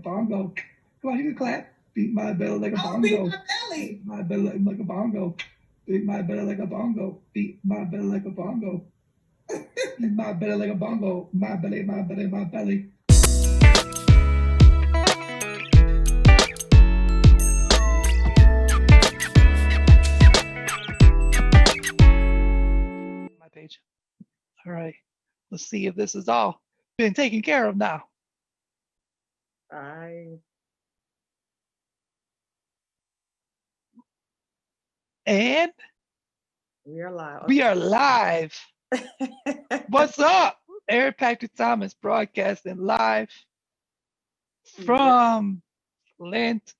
bongo. Come on, you can clap. Beat my belly like a bongo. Beat my belly. Beat my belly like a bongo. Beat my belly like a bongo. Beat my belly like a bongo. Beat my belly like a bongo. My belly, my belly, my belly. My page. All right. Let's see if this is all been taken care of now. And we are live. We are live. What's up? Eric Patrick Thomas broadcasting live from Flint.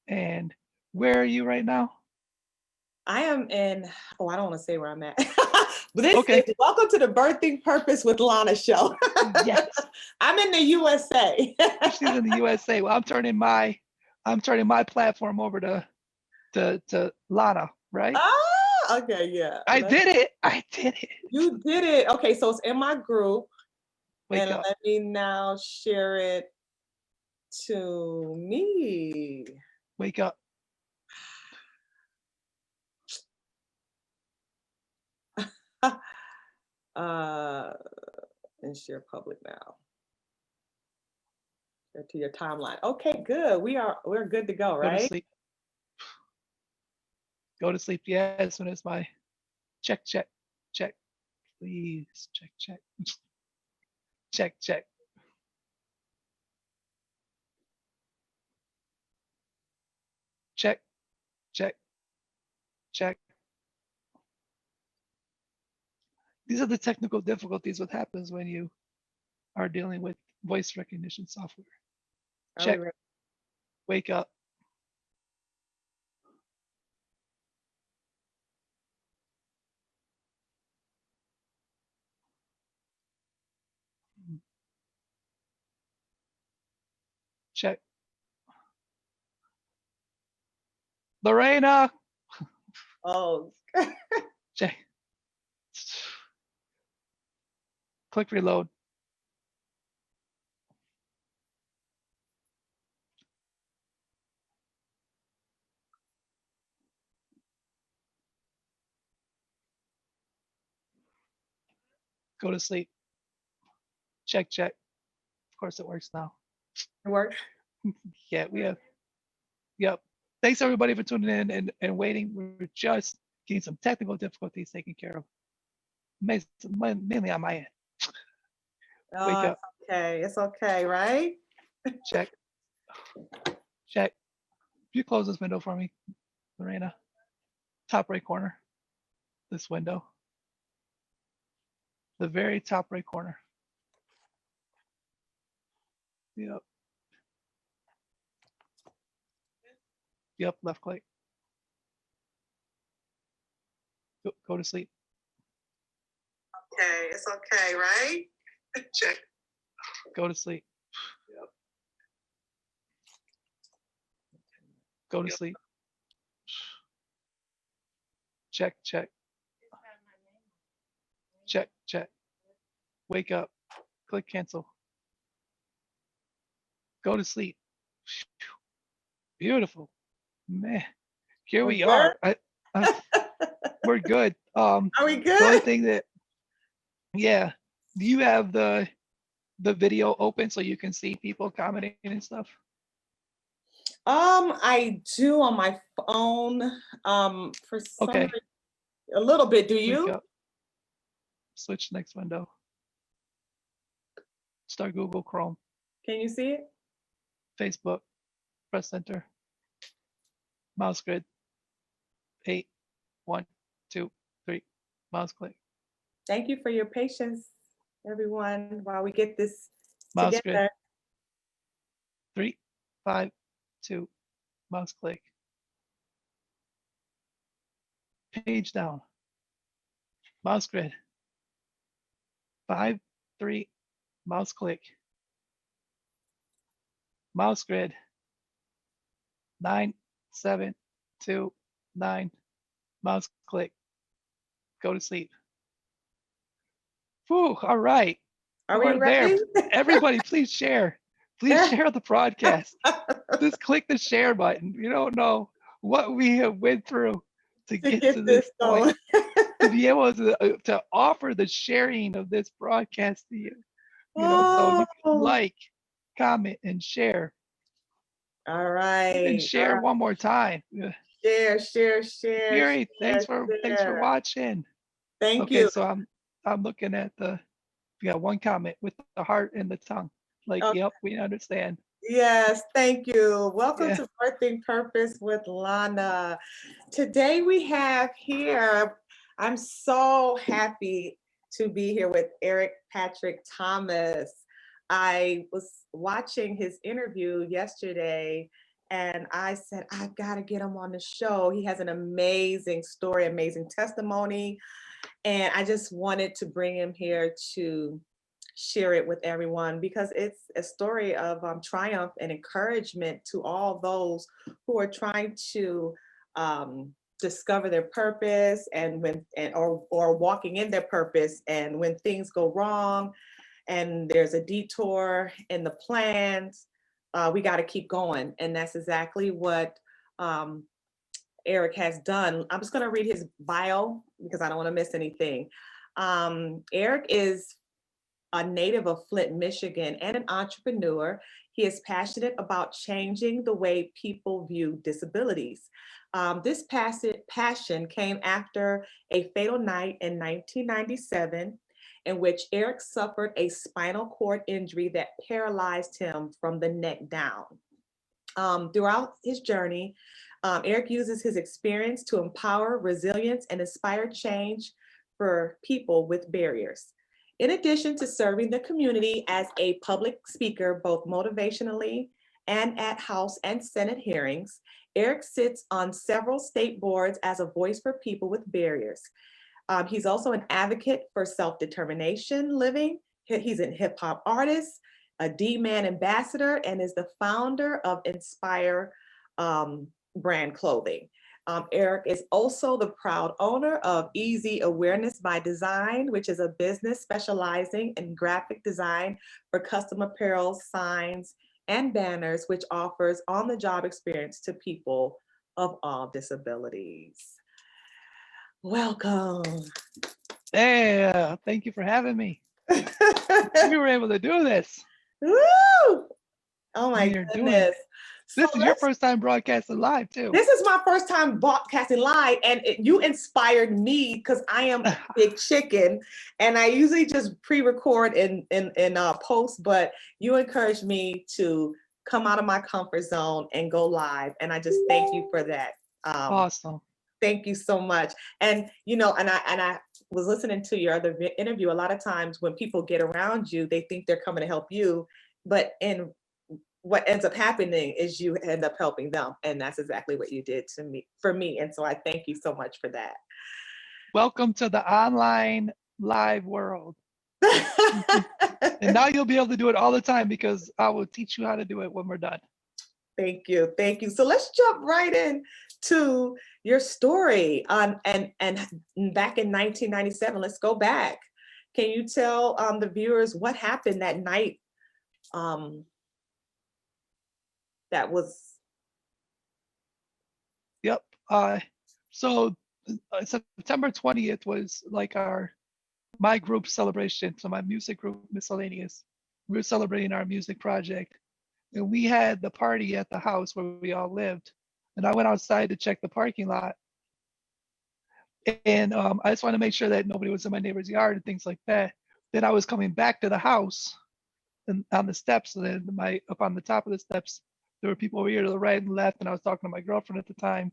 And where are you right now? I am in, I don't want to say where I'm at. But this is Welcome to the Birthing Purpose with Lana show. Yes. I'm in the USA. She's in the USA. Well, I'm turning my platform over to Lana, right? Ah, okay, yeah. I did it. You did it. Okay, so it's in my group. Wake up. Let me now share it to me. Wake up. And share public now. Share to your timeline. Okay, good. We're good to go, right? Go to sleep. Go to sleep. Yeah, as soon as my check. Please check. check. Check. These are the technical difficulties. What happens when you are dealing with voice recognition software. Check. Wake up. Check. Lorena. Oh. Check. Click reload. Go to sleep. Check. Of course it works now. It works? Yeah, we have. Yep. Thanks everybody for tuning in and waiting. We're just getting some technical difficulties taken care of. Mainly on my end. Oh, wake up. It's okay, right? Check. If you close this window for me, Lorena. Top right corner. This window. The very top right corner. Yep, left click. Go to sleep. Okay, it's okay, right? Check. Go to sleep. Yep. Go to sleep. Check. Wake up. Click cancel. Go to sleep. Beautiful. Man, here we are. We're good. Are we good? The only thing that, yeah, do you have the video open so you can see people commenting and stuff? I do on my phone. For some reason, a little bit. Do you? Switch next window. Start Google Chrome. Can you see it? Facebook. Press enter. Mouse grid. 8, 1, 2, 3. Mouse click. Thank you for your patience, everyone, while we get this mouse together. Grid. 3, 5, 2. Mouse click. Page down. Mouse grid. 5, 3. Mouse click. Mouse grid. 9, 7, 2, 9. Mouse click. Go to sleep. Whew, all right. Are we ready? There. Everybody, please share. Please share the broadcast. Just click the share button. You don't know what we have went through to To get get to this this point, going. to be able to offer the sharing of this broadcast to you. So you can Oh, like, comment, and share. all And right. All share right. one more time. Yeah. Share, Fury, thanks for share. watching. Thank Okay, you. so I'm looking at we got one comment with the heart and the tongue. Like, Okay. yep, we understand. Yes, thank you. Welcome Yeah. to Birthing Purpose with Lana. Today we have here, I'm so happy to be here with Eric Patrick Thomas. I was watching his interview yesterday and I said, I've got to get him on the show. He has an amazing story, amazing testimony. And I just wanted to bring him here to share it with everyone because it's a story of triumph and encouragement to all those who are trying to discover their purpose and or walking in their purpose, and when things go wrong and there's a detour in the plans, we got to keep going, and that's exactly what Eric has done. I'm just going to read his bio because I don't want to miss anything. Eric is a native of Flint, Michigan, and an entrepreneur. He is passionate about changing the way people view disabilities. This passion came after a fatal night in 1997 in which Eric suffered a spinal cord injury that paralyzed him from the neck down. Throughout his journey, Eric uses his experience to empower resilience and inspire change for people with barriers. In addition to serving the community as a public speaker, both motivationally and at House and Senate hearings, Eric sits on several state boards as a voice for people with barriers. He's also an advocate for self-determination living. He's a hip hop artist, a D-Man ambassador, and is the founder of Inspire brand clothing. Eric is also the proud owner of Easy Awareness by Design, which is a business specializing in graphic design for custom apparel, signs, and banners, which offers on-the-job experience to people of all disabilities. Welcome. Yeah, thank you for having me. We were able to do this. Woo! Oh my goodness. This is your first time broadcasting live too. This is my first time broadcasting live, and you inspired me because I am a big chicken, and I usually just pre-record in post, but you encouraged me to come out of my comfort zone and go live, and I just thank you for that. Awesome. Thank you so much. And and I was listening to your other interview. A lot of times when people get around you, they think they're coming to help you, but in what ends up happening is you end up helping them, and that's exactly what you did for me. And so I thank you so much for that. Welcome to the online live world. And now you'll be able to do it all the time because I will teach you how to do it when we're done. Thank you. So let's jump right in to your story. And back in 1997, let's go back. Can you tell the viewers what happened that night? That was. Yep. So September 20th was like my group celebration. So my music group, Miscellaneous, we were celebrating our music project. And we had the party at the house where we all lived. And I went outside to check the parking lot. And I just wanted to make sure that nobody was in my neighbor's yard and things like that. Then I was coming back to the house and on the steps, and then up on the top of the steps, there were people over here to the right and left, and I was talking to my girlfriend at the time.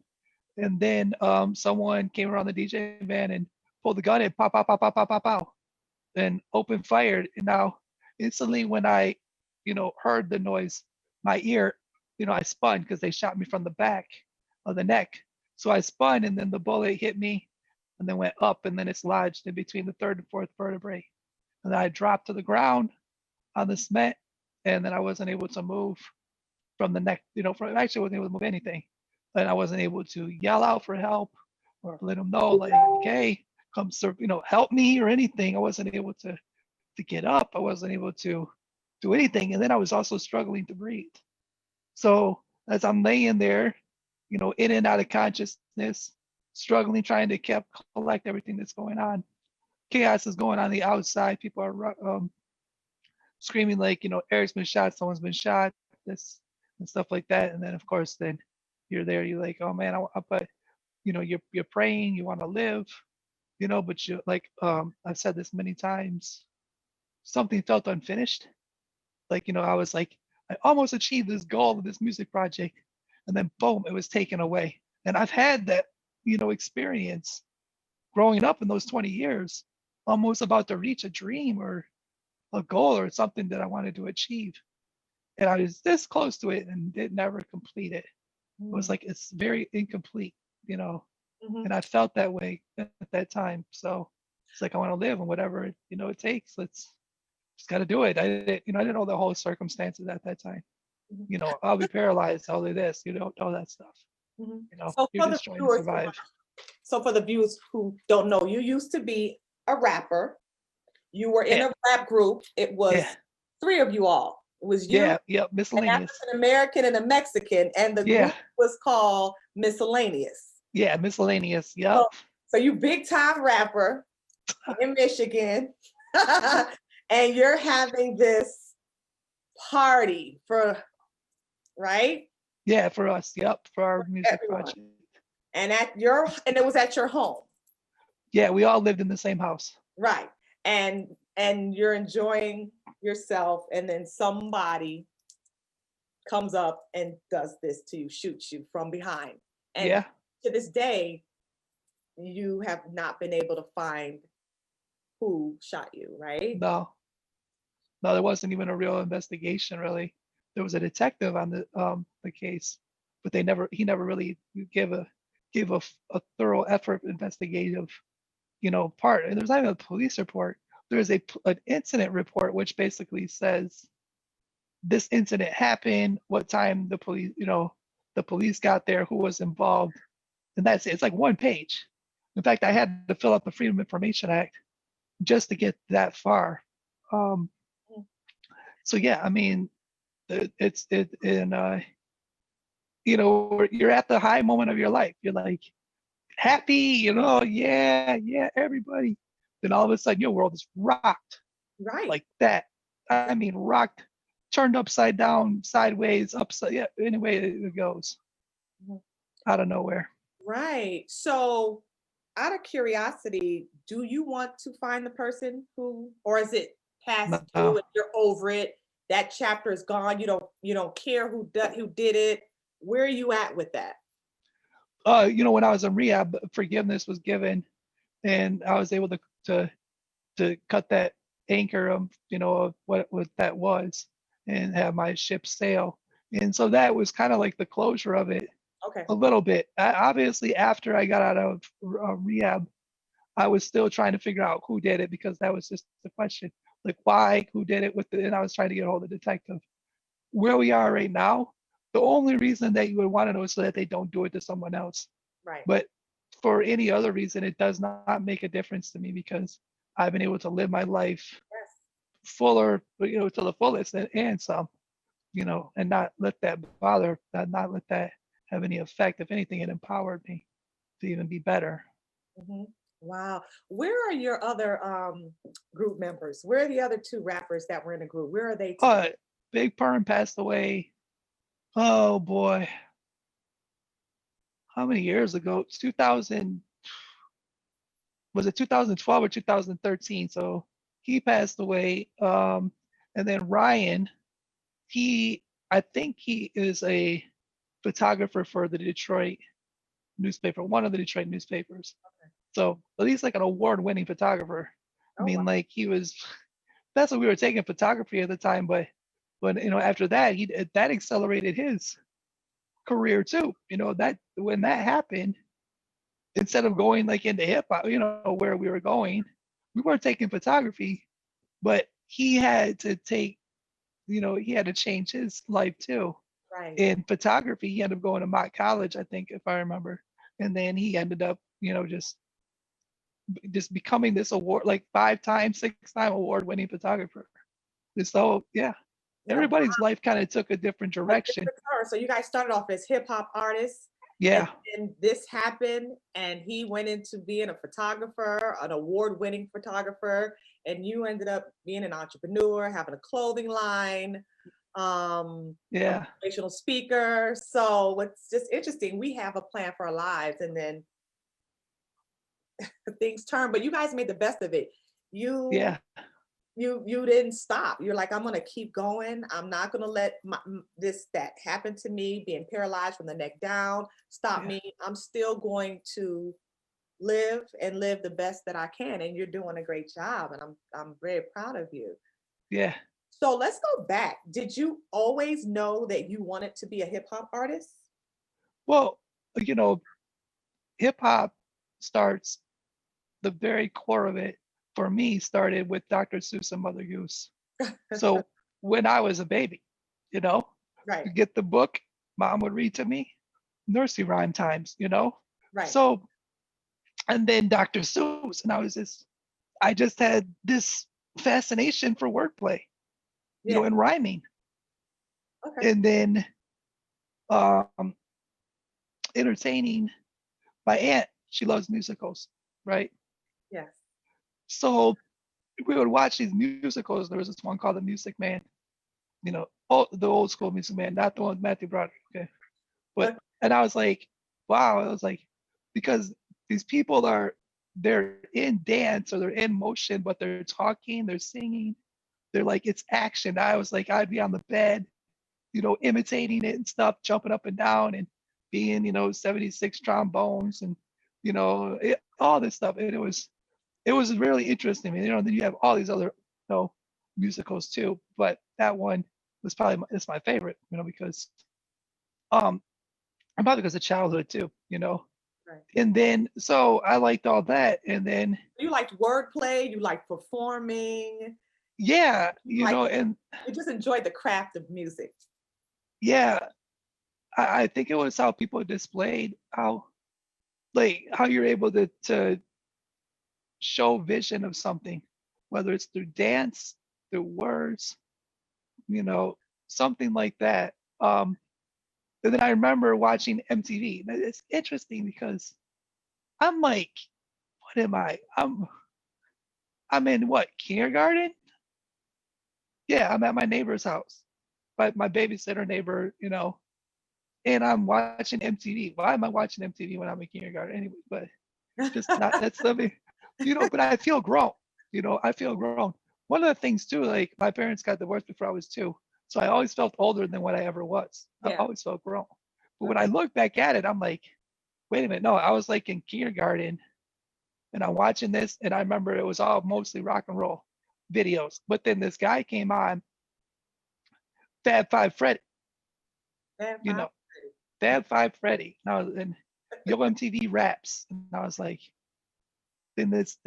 And then someone came around the DJ van and pulled the gun and pow, pow, pow, pow, pow, pow, pow, and opened fire. And now instantly when I, heard the noise, my ear, I spun because they shot me from the back of the neck. So I spun, and then the bullet hit me and then went up, and then it's lodged in between the third and fourth vertebrae. And then I dropped to the ground on the cement, and then I wasn't able to move from the neck, actually I wasn't able to move anything. And I wasn't able to yell out for help or let them know, like, hey, come serve, help me or anything. I wasn't able to get up. I wasn't able to do anything. And then I was also struggling to breathe. So as I'm laying there, in and out of consciousness, struggling, trying to collect everything that's going on. Chaos is going on the outside. People are screaming like, Eric's been shot, someone's been shot, this and stuff like that. And then of course, then you're there, you're like, oh man, but you're praying, you want to live, but you like, I've said this many times, something felt unfinished. Like, I was like, I almost achieved this goal of this music project, and then boom, it was taken away. And I've had that, experience growing up in those 20 years, almost about to reach a dream or a goal or something that I wanted to achieve. And I was this close to it and did never complete it. It was like, it's very incomplete, Mhm. and I felt that way at that time. So it's like, I want to live, and whatever, it takes, let's just got to do it. I didn't know the whole circumstances at that time. Mhm. I'll be paralyzed, I'll do this, all that stuff. Mhm. You're just trying to survive. So for the viewers who don't know, you used to be a rapper. You were in Yeah. a rap group. It was Yeah. 3 of you all. It was you, Yeah, an Miscellaneous. African American, and a Mexican, and the Yeah. group was called Miscellaneous. Yeah, Miscellaneous. Yep. So you big time rapper in Michigan, and you're having this party right? Yeah, for us. Yep, for our music Everyone. project. And it was at your home. Yeah, we all lived in the same house. Right. And you're enjoying yourself, and then somebody comes up and does this to you, shoots you from behind. And Yeah. to this day, you have not been able to find who shot you, right? No, there wasn't even a real investigation, really. There was a detective on the case, but he never really gave a thorough effort investigative, part. And there's not even a police report. There's an incident report which basically says this incident happened, what time the police got there, who was involved, and that's it. It's like one page. In fact, I had to fill out the Freedom of Information Act just to get that far. So yeah, I mean, it's it and you're at the high moment of your life. You're like happy, yeah, everybody. Then all of a sudden, your world is rocked Right. like that. I mean, rocked, turned upside down, sideways, upside, yeah, any way it goes, out of nowhere. Right. So, out of curiosity, do you want to find the person or is it past due No. and you're over it? That chapter is gone. You don't care who did it. Where are you at with that? When I was in rehab, forgiveness was given, and I was able to cut that anchor of what that was, and have my ship sail. And so that was kind of like the closure of it. Okay. A little bit. Obviously, after I got out of rehab, I was still trying to figure out who did it, because that was just the question. Like, why, who did it, and I was trying to get a hold of the detective. Where we are right now, the only reason that you would want to know is so that they don't do it to someone else. Right. But for any other reason, it does not make a difference to me, because I've been able to live my life fuller, to the fullest, and some, and not let that bother, not let that have any effect. If anything, it empowered me to even be better. Mm-hmm. Wow. Where are your other group members? Where are the other 2 rappers that were in the group? Where are they today? Big Perm passed away. Oh boy. How many years ago? 2000, was it 2012 or 2013? So he passed away. And then Ryan, I think he is a photographer for the Detroit newspaper, one of the Detroit newspapers. Okay. So at least like an award-winning photographer. I mean, like that's what we were taking, photography at the time, but after that, that accelerated his career too. That when that happened, instead of going like into hip hop, where we were going, we weren't taking photography, but he had to change his life too. Right. In photography, he ended up going to Mott College, I think, if I remember, and then he ended up, just becoming this award, like 5-time, 6-time award-winning photographer. So yeah, Yeah. everybody's life kind of took a different A direction. different turn. So you guys started off as hip hop artists, and Yeah, then this happened, and he went into being a photographer, an award-winning photographer, and you ended up being an entrepreneur, having a clothing line, a yeah, motivational speaker. So what's just interesting, we have a plan for our lives, and then things turn, but you guys made the best of it. You yeah, you didn't stop. You're like, I'm gonna keep going. I'm not gonna let this that happened to me, being paralyzed from the neck down, stop yeah, me. I'm still going to live and live the best that I can. And you're doing a great job. And I'm very proud of you. yeah. So let's go back. Did you always know that you wanted to be a hip hop artist? Well, you know, hip hop starts, the very core of it for me started with Dr. Seuss and Mother Goose. So when I was a baby, you know, Right, you get the book, mom would read to me, nursery rhyme times, you know. right. So and then Dr. Seuss, and I just had this fascination for wordplay, Yeah. and rhyming. Okay. And then um entertaining my aunt, she loves musicals, right? Yes. So we would watch these musicals. There was this one called The Music Man, the old school Music Man, not the one with Matthew Broderick. Okay. But, Okay. and I was like, wow, I was like, because these people they're in dance or they're in motion, but they're talking, they're singing, they're like, it's action. I was like, I'd be on the bed, imitating it and stuff, jumping up and down and being, 76 trombones and, all this stuff. And it was really interesting. And, then you have all these other, musicals too, but that one was probably it's my favorite, because um and probably because of childhood too. Right. And then so I liked all that, and then You liked wordplay, you liked performing, yeah, you like and you just enjoyed the craft of music. yeah, I think it was how people displayed how you're able to show vision of something, whether it's through dance, through words, you know, something like that. And then I remember watching MTV. It's interesting because I'm like, what am I? I'm in what, kindergarten? Yeah, I'm at my neighbor's house, but my babysitter neighbor, and I'm watching MTV. Why am I watching MTV when I'm in kindergarten anyway? But just not that's something, but I feel grown. I feel grown. One of the things too, like my parents got divorced before I was 2. So I always felt older than what I ever was. I Yeah. always felt grown. But when I Okay. look back at it, I'm like, wait a minute, no, I was like in kindergarten and I'm watching this, and I remember it was all mostly rock and roll videos. But then this guy came on, Fab Five Freddy, And you five. know, Fab Five Freddy. And I was in Yo MTV Raps, and I was like, then this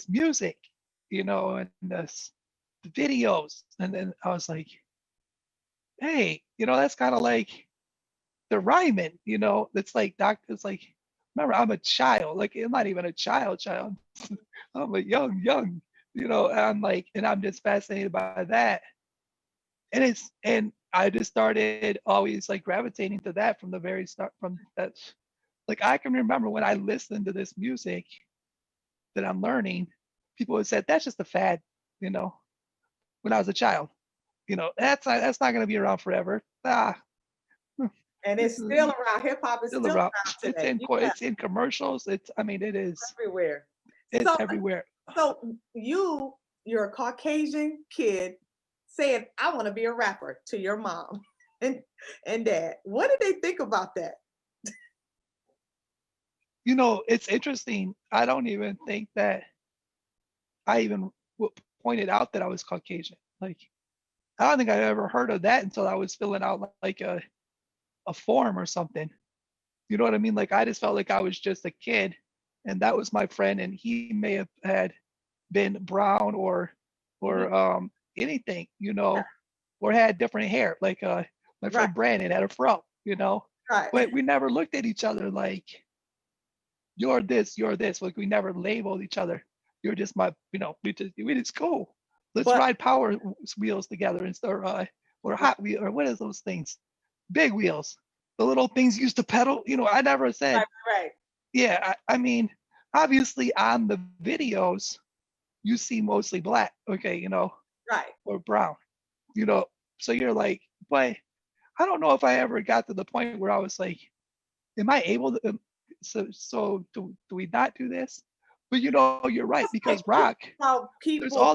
music, and this the videos, and then I was like, hey, that's kind of like the rhyming, it's like it's like, remember, I'm a child, like I'm not even a child. I'm a young, and I'm like, and I'm just fascinated by that. And I just started always like gravitating to that from the very start, from that. Like I can remember when I listened to this music that I'm learning, people would say that's just a fad, you know, when I was a child. That's not going to be around forever. And This it's is still around. Hip hop is still still around. around It's today. in Yeah, it's in commercials. It is. everywhere. It's So everywhere. so you're a Caucasian kid saying, I want to be a rapper to your mom and and dad. What did they think about that? It's interesting. I don't even think that I even pointed out that I was Caucasian. Like, I don't think I ever heard of that until I was filling out like a form or something. You know what I mean? Like, I just felt like I was just a kid, and that was my friend, and he may have had been brown Mhm. or anything, or had different hair. Like my Right, friend Brandon had a fro, right. but we never looked at each other like you're this. Like we never labeled each other. You're just my, we just cool. Let's But ride Power Wheels together or Hot Wheel, or what is those things? Big Wheels, the little things used to pedal. I never said, right, right, yeah. I mean, obviously on the videos, you see mostly black, okay, right. or brown, you know. So you're like, but I don't know if I ever got to the point where I was like, am I able to? So do we not do this? But you're right, It's because like rock, how there's people, all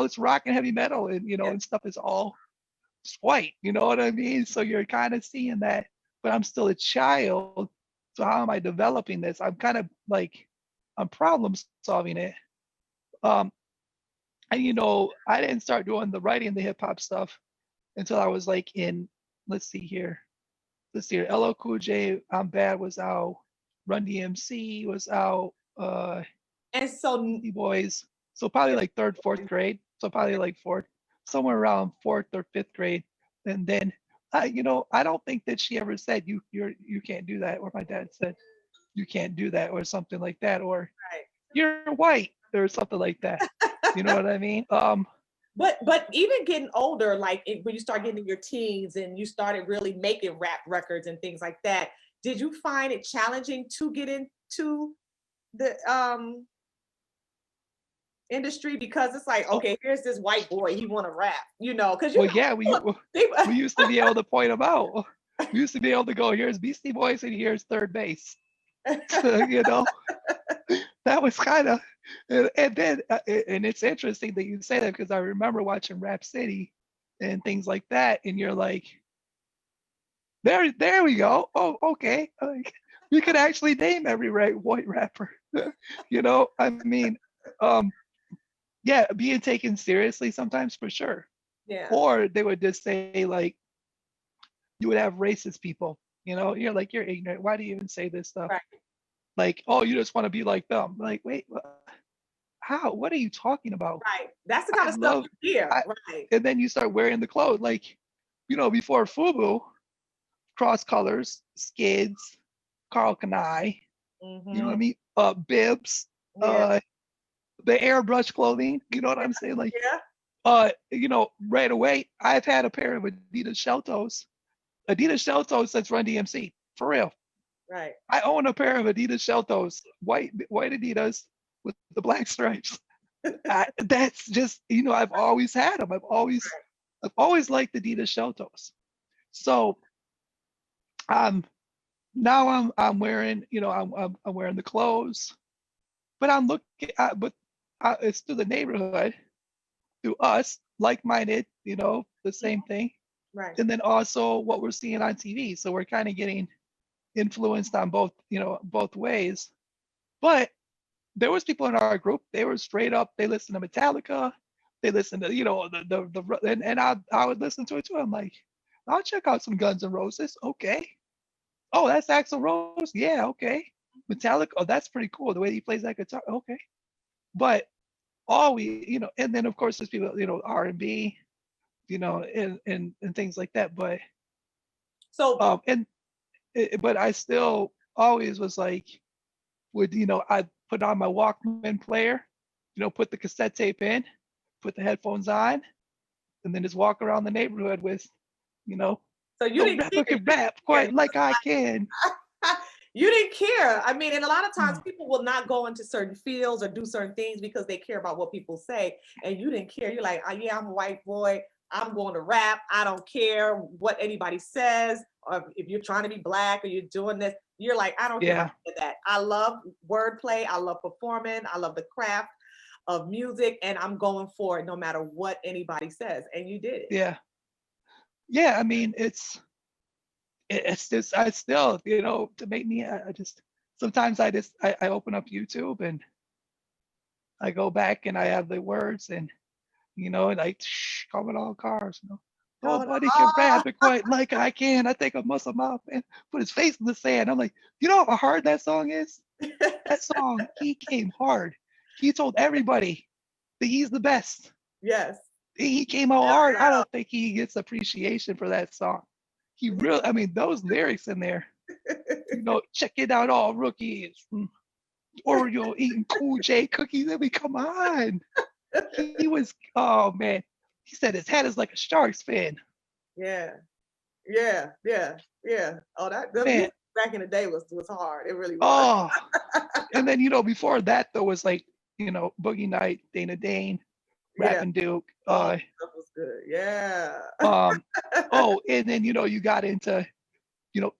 this rock and heavy metal, and yeah, and stuff is all white. You know what I mean? So you're kind of seeing that, but I'm still a child. So how am I developing this? I'm kind of like I'm problem solving it. Um, and I didn't start doing the writing the hip hop stuff until I was like in, let's see here. Let's see here. LL Cool J, I'm Bad was out. Run-DMC was out. and so Beastie Boys. So probably like third, fourth grade. So probably like fourth, somewhere around fourth or fifth grade. And then, I don't think that she ever said you can't do that, or my dad said you can't do that, or something like that, or right. you're white, or something like that. You know what I mean? But even getting older, like when you start getting in your teens and you started really making rap records and things like that, did you find it challenging to get into the industry? Because it's like, Oh, okay, here's this white boy, he want to rap, because well, yeah, we people, we used to be able to point them out. We used to be able to go, here's Beastie Boys and here's third base. you know, that was kind of, and then, and it's interesting that you say that, because I remember watching Rap City and things like that, and you're like, there we go. Oh, okay. Like, we could actually name every white rapper. I mean, um, yeah, being taken seriously sometimes, for sure. yeah, Or they would just say, like, you would have racist people. You're like, you're ignorant. Why do you even say this stuff? right, Like, oh, you just want to be like them. Like, wait, how? What are you talking about? right. That's the I kind of stuff love, you hear, I, right? and then you start wearing the clothes. Like, before FUBU, Cross Colors, Skids, Carl Kani, you know what I Hmm. mean? Bibs, Yeah, the airbrush clothing. You know what I'm saying? Like, yeah, right away, I've had a pair of Adidas shell toes. Adidas shell toes since Run-DMC, for real. right, I own a pair of Adidas shell toes, white Adidas with the black stripes. That's just, I've always had them. I've always liked Adidas shell toes. So um now I'm wearing, I'm wearing the clothes, but I'm looking but it's through the neighborhood, through us, like-minded, the same thing. right. And then also what we're seeing on TV. So we're kind of getting influenced on both ways. But there was people in our group, they were straight up, they listened to Metallica, they listened to, and I would listen to it too. I'm like, I'll check out some Guns N' Roses. Okay. Oh, that's Axl Rose. Yeah, okay. Metallica. Oh, that's pretty cool. The way he plays that guitar. Okay. But all and then of course there's people, R&B, and things like that. But So and but I still always was like, I put on my Walkman player, put the cassette tape in, put the headphones on, and then just walk around the neighborhood with, you know, so you no didn't rapper care. can rap Yeah, quite like I can. you didn't care. I mean, and a lot of times Mm. people will not go into certain fields or do certain things because they care about what people say. And you didn't care. You're like, oh, yeah, I'm a white boy. I'm going to rap. I don't care what anybody says. Or if you're trying to be black or you're doing this, you're like, I don't care about Yeah, that. I love wordplay. I love performing. I love the craft of music. And I'm going for it no matter what anybody says. And you did it. yeah, yeah. I mean, it's just I still, to make me, I just sometimes I open up YouTube and I go back and I have the words, and and like, coming all cars, Going, nobody can oh, rap it quite like I can. I think I must have my man put his face in the sand. I'm like, how hard that song is? That song, he came hard. He told everybody that he's the best. yes. He came out hard. I don't think he gets appreciation for that song. He really, I mean, those lyrics in there, check it out, all rookies, Oreo eating Cool J cookies. I mean, come on. he was, oh man, he said his head is like a shark's fin. Yeah. Yeah. Yeah. Yeah. Oh, the Man, music back in the day was hard. It really was. oh. And then, before that, there was like, Boogie Night, Dana Dane, Yeah. Rappin' Duke. Oh, that was good. Yeah. Um, oh, and then, you got into,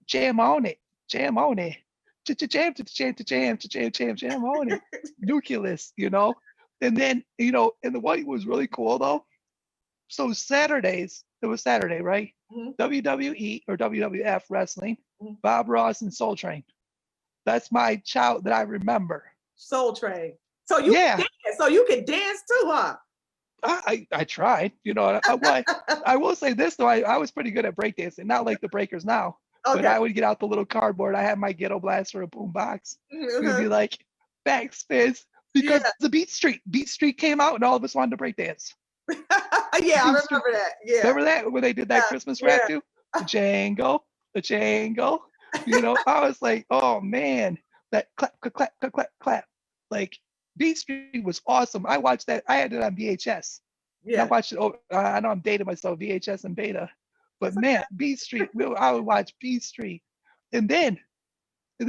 jam on it, jam on it. Jam, jam, jam, jam, jam, jam on it. Nucleus, And then, and the what was really cool though. So Saturdays, it was Saturday, right? Mhm. WWE or WWF wrestling, Mhm. Bob Ross and Soul Train. That's my child that I remember. Soul Train. So you Yeah. can dance. So you can dance too, huh? I tried, I will say this though, I was pretty good at breakdancing, not like the breakers now, but Okay. I would get out the little cardboard. I had my ghetto blaster, a boombox. We'd be like back spins because Yeah. the Beat Street came out and all of us wanted to breakdance. Yeah, I remember that. Yeah. Remember that when they did that Christmas rap too? The Django, the Django. I was like, oh man, that clap, clap, clap, clap, clap, clap. Like Beat Street was awesome. I watched that. I had it on VHS. And I Yeah. watched it. I know I'm dating myself, VHS and beta. But It's man, Beat Street, I would watch Beat Street. And then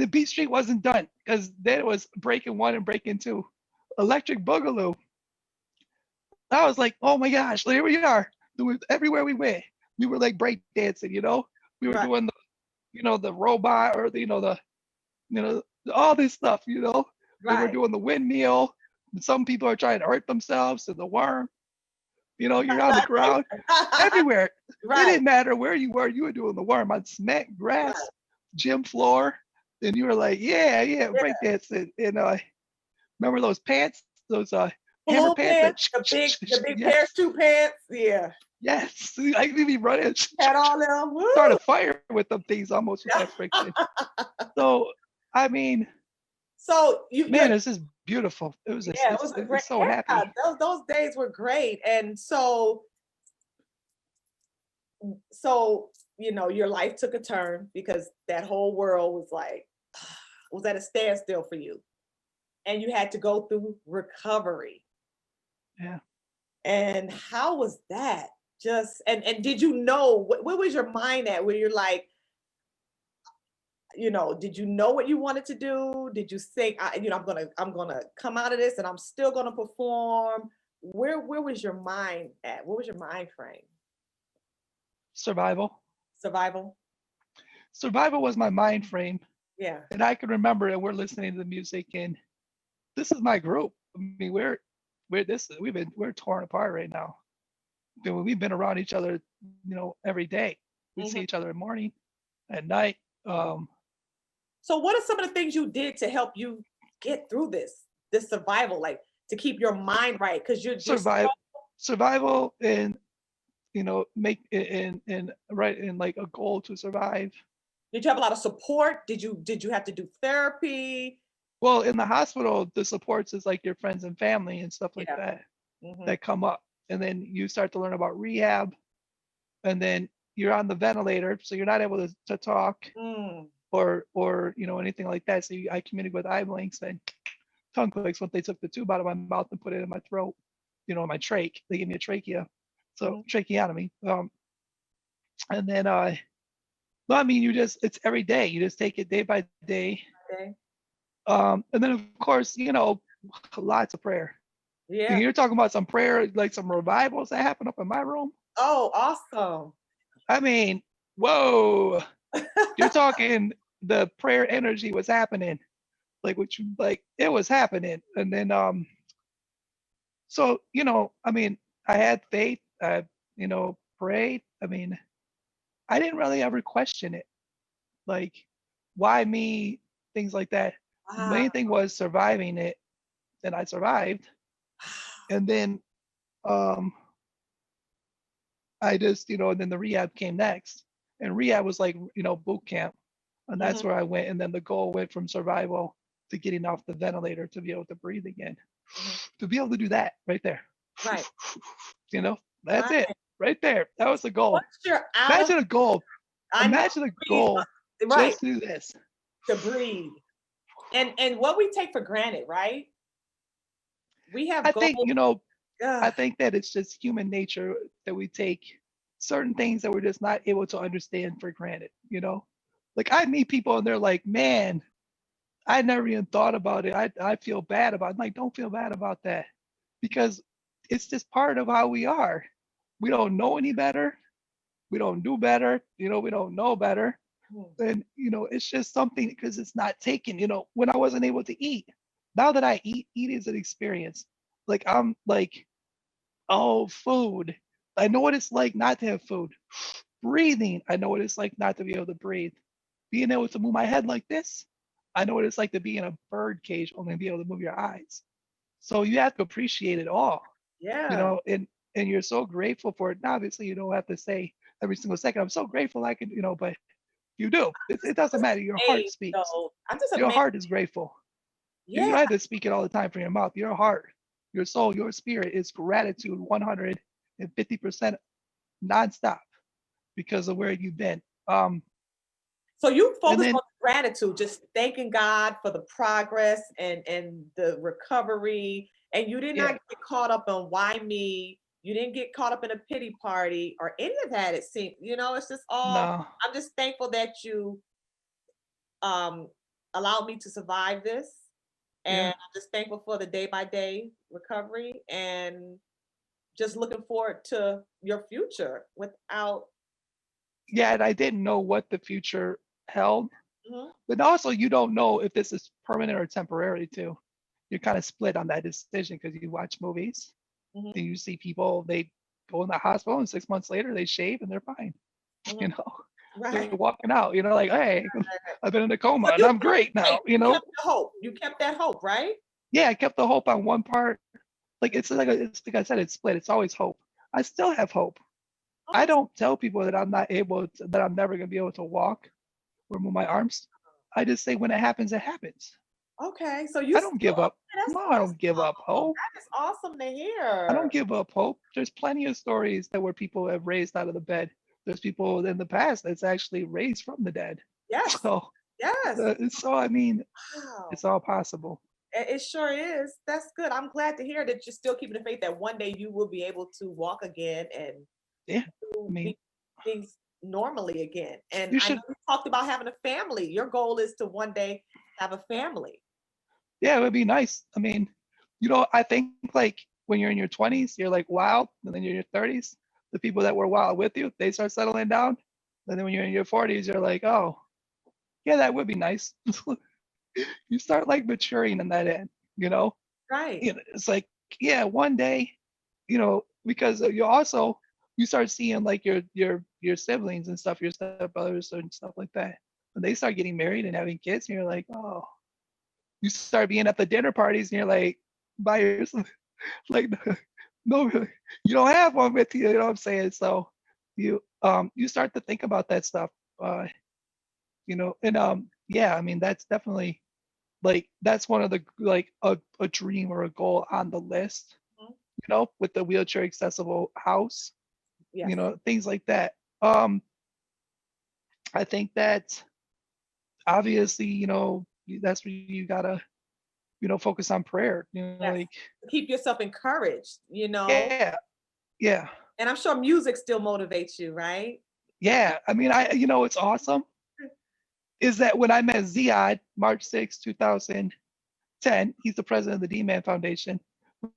Beat Street wasn't done because then it was Breaking 1 and Breaking 2. Electric Boogaloo. I was like, oh my gosh, here we are. Everywhere we went, we were like break dancing, We were right. doing the robot or all this stuff, And we're Right. doing the windmill. Some people are trying to hurt themselves and the worm. You're on the ground. Everywhere. Right. It didn't matter where you were doing the worm on cement, grass, Right. gym floor. And you were like, yeah, breakdancing. And remember those pants, those hammer Blue pants? pants, the big Yes, parachute pants. Yeah. yes. I could be running. Had all them. Woo! Start a fire with them things almost with that friction. So, I mean, so man, this is beautiful. It was just, yeah, it was a it great. was so Yeah, happy. those days were great, and so your life took a turn because that whole world was like was at a standstill for you, and you had to go through recovery. Yeah. And how was that? Just and did you know where was your mind at? Where you're like, did you know what you wanted to do? Did you think, I'm gonna come out of this and I'm still gonna perform? Where was your mind at? What was your mind frame? Survival. Survival. Survival was my mind frame. Yeah. And I can remember that we're listening to the music and this is my group. I mean, we're torn apart right now. We've been around each other, every day. We see each other in the morning, at night. So what are some of the things you did to help you get through this survival, like to keep your mind right? Because you're survival and make and right and like a goal to survive. Did you have a lot of support? Did you have to do therapy? Well, in the hospital, the supports is like your friends and family and stuff like that that come up. And then you start to learn about rehab. And then you're on the ventilator, so you're not able to talk or anything like that. So I communicate with eye blinks and tongue clicks when they took the tube out of my mouth and put it in my throat, my trach. They gave me a trachea, so tracheotomy. And then I mean, it's every day. You just take it day by day. Okay. And then of course, lots of prayer. Yeah. And you're talking about some prayer, like some revivals that happen up in my room. Oh, awesome. I mean, whoa. You're talking the prayer energy was happening. Like it was happening. And then so, I mean, I had faith, I prayed. I mean, I didn't really ever question it. Like, why me? Things like that. The main thing was surviving it, and I survived. And then I just, and then the rehab came next. And rehab was like, boot camp. And that's where I went. And then the goal went from survival to getting off the ventilator to be able to breathe again. To be able to do that right there. Right. That's it. Right there. That was the goal. What's your Imagine a goal. Imagine a goal just to do this. To breathe. And what we take for granted, right? We have I think, Yeah. I think that it's just human nature that we take certain things that we're just not able to understand for granted, you know? Like I meet people and they're like, man, I never even thought about it. I feel bad about it. I'm like, don't feel bad about that because it's just part of how we are. We don't know any better. We don't do better. You know, we don't know better. Mm. And, you know, it's just something because it's not taken, you know, when I wasn't able to eat. Now that I eat is an experience. Like I'm like, oh, food. I know what it's like not to have food. Breathing. I know what it's like not to be able to breathe. Being able to move my head like this. I know what it's like to be in a bird cage, only be able to move your eyes. So you have to appreciate it all, you Yeah. know, and you're so grateful for it. Now, obviously, you don't have to say every single second, I'm so grateful I can, you know, but you do. It I'm doesn't just matter. Your heart amazed, speaks. though. I'm just Your amazed. heart is grateful. You Yeah. don't have to speak it all the time from your mouth. Your heart, your soul, your spirit is gratitude 150% nonstop because of where you've been. So you And focus then on gratitude, just thanking God for the progress and the recovery, and you did not yeah, get caught up on why me. You didn't get caught up in a pity party or any of that. It seems, it's just all. no, I'm just thankful that you um allowed me to survive this, and yeah, I'm just thankful for the day by day recovery, and just looking forward to your future without. yeah. And I didn't know what the future held, Mhm, but also you don't know if this is permanent or temporary too. You're kind of split on that decision because you watch movies, mhm, then you see people they go in the hospital and 6 months later they shave and they're fine. mhm. You know, they're Right. walking out. You know, like hey, I've been in a So coma and you I'm kept great the now. faith, You you know, kept the hope. You kept that hope, right? yeah, I kept the hope on one part. Like it's like I said, it's split. It's always hope. I still have hope. I Awesome. don't tell people that I'm not able to, that I'm never gonna be able to walk or move my arms. I just say when it happens, it happens. Okay, so you I still don't give up. okay, that's No, I don't give up awesome. hope. That is awesome to I hear. don't give up hope. There's plenty of stories that where people have raised out of the bed. There's people in the past that's actually raised from the dead. Yes, So, yes. I mean, Wow. it's all possible. It sure is. That's good. I'm glad to hear that you're still keeping the faith that one day you will be able to walk again and Yeah. I do mean, things normally again. And you I know should. you talked about having a family. Your goal is to one day have a family. Yeah, it would be nice. I mean, you know, I think like when you're in your 20s, you're like wild, and then you're in your 30s, the people that were wild with you, they start settling down. And then when you're in your 40s, you're like, oh, yeah, that would be nice. You start like maturing in that end, you know? Right. You know, it's like, yeah, one day, you know, because you also you start seeing like your siblings and stuff, your stepbrothers and stuff like that. When they start getting married and having kids, and you're like, oh, you start being at the dinner parties and you're like by yourself, like no, you don't have one with you. You know what I'm saying? So you start to think about that stuff, uh, you know, and yeah, I mean that's definitely like that's one of the like a dream or a goal on the list, Mhm. you know, with the wheelchair accessible house, you Yes. know, things like that. Um, I think that obviously, you know, that's where you gotta, you know, focus on prayer. You know, Yes. like Keep yourself encouraged. yeah, yeah, And I'm sure music still motivates you, right? yeah. I mean, I you know, it's awesome is that when I met Ziad, March 6, 2010, he's the president of the D-Man Foundation,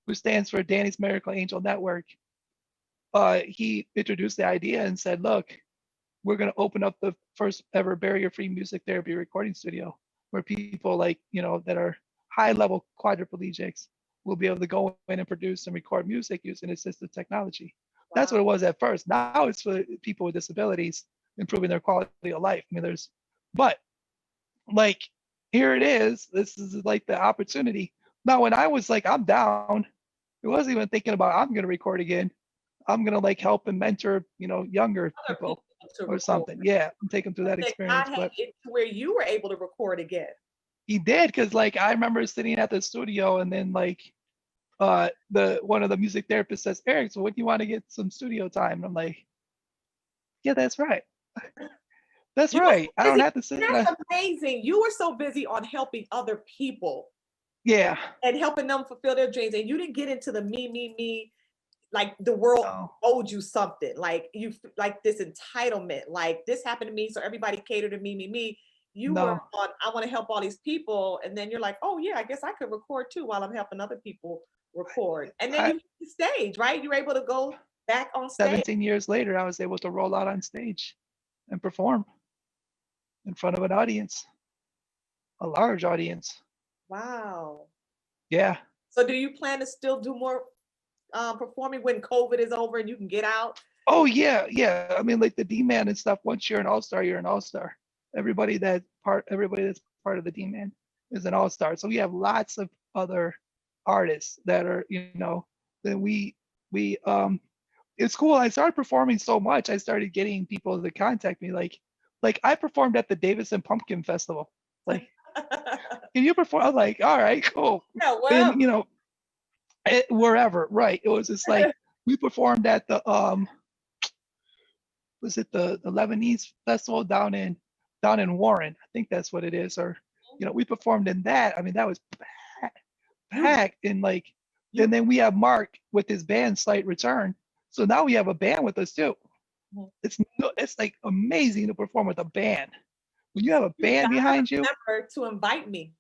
who stands for Danny's Miracle Angel Network. He introduced the idea and said, look, we're going to open up the first ever barrier-free music therapy recording studio where people like, you know, that are high-level quadriplegics will be able to go in and produce and record music using assistive technology. That's Wow. what it was at first. Now it's for people with disabilities, improving their quality of life. I mean, but like, here it is. This is like the opportunity. Now, when I was like, I'm down, it wasn't even thinking about I'm going to record again. I'm gonna like help and mentor, you know, younger Other people people to or record. something. Yeah, and take them through But that that God experience. had But it to where you were able to record again. he did because like I remember sitting at the studio and then like the one of the music therapists says, Eric, so when do you want to get some studio time? And I'm like, yeah, that's right. That's You were so right. I don't busy. have to sit. That's amazing. You were so busy on helping other people. Yeah. and helping them fulfill their dreams. And you didn't get into the me, like the world No. owed you something. Like you like this entitlement, like this happened to me, so everybody catered to me. You were No. on, I want to help all these people. And then you're like, oh yeah, I guess I could record too while I'm helping other people record. And then I you hit the stage, right? You're able to go back on stage. 17 years later, I was able to roll out on stage and perform in front of an audience, a large audience. Wow. Yeah. So do you plan to still do more performing when COVID is over and you can get out? Oh yeah, yeah. I mean, like the D-Man and stuff. Once you're an all-star, you're an all-star. Everybody that's part of the D-Man is an all-star. So we have lots of other artists that are, then we it's cool. I started performing so much, I started getting people to contact me. Like I performed at the Davison Pumpkin Festival. Like, can you perform? I'm like, all right, cool. Yeah, well, And wherever, right? It was just like we performed at the was it the Lebanese festival down in Warren? I think that's what it is. Or we performed in that. I mean, that was packed. And and then we have Mark with his band Slight Return. So now we have a band with us too. It's like amazing to perform with a band. When you have a band behind you. Remember to invite me.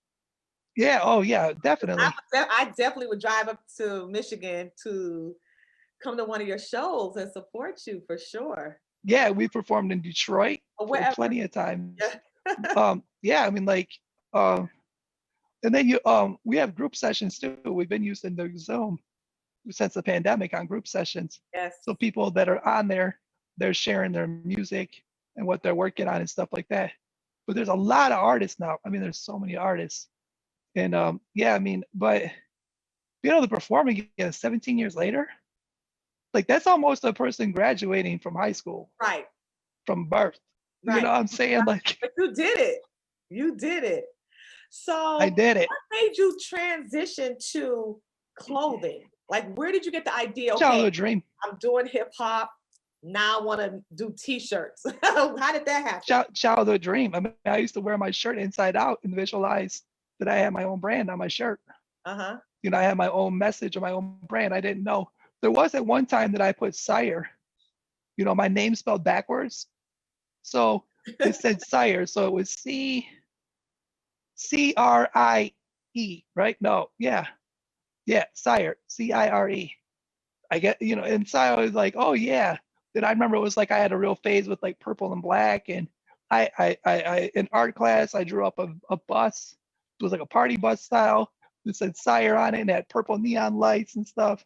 Yeah. Oh yeah, definitely. I definitely would drive up to Michigan to come to one of your shows and support you for sure. Yeah, we performed in Detroit plenty of times. Yeah, I mean and then we have group sessions too. We've been using the Zoom since the pandemic on group sessions. Yes. So people that are on there, they're sharing their music and what they're working on and stuff like that. But there's a lot of artists now. I mean, there's so many artists. And yeah, I mean, but being able to perform again 17 years later, like that's almost a person graduating from high school. Right. From birth. Right. You know what I'm saying? Like, but you did it. You did it. So I did it. What made you transition to clothing? Like, where did you get the idea? Okay, childhood dream. I'm doing hip hop. Now I want to do t-shirts. How did that happen? Childhood dream. I mean, I used to wear my shirt inside out and visualize that I had my own brand on my shirt. Uh-huh. I had my own message or my own brand. I didn't know. There was at one time that I put Sire, my name spelled backwards. So it said Sire. So it was C-R-I-E, right? No, yeah. Yeah, Sire, C-I-R-E. I get, and so I was like, oh yeah. Then I remember it was like I had a real phase with like purple and black. And I in art class, I drew up a bus. It was like a party bus style. It said Sire on it and had purple neon lights and stuff.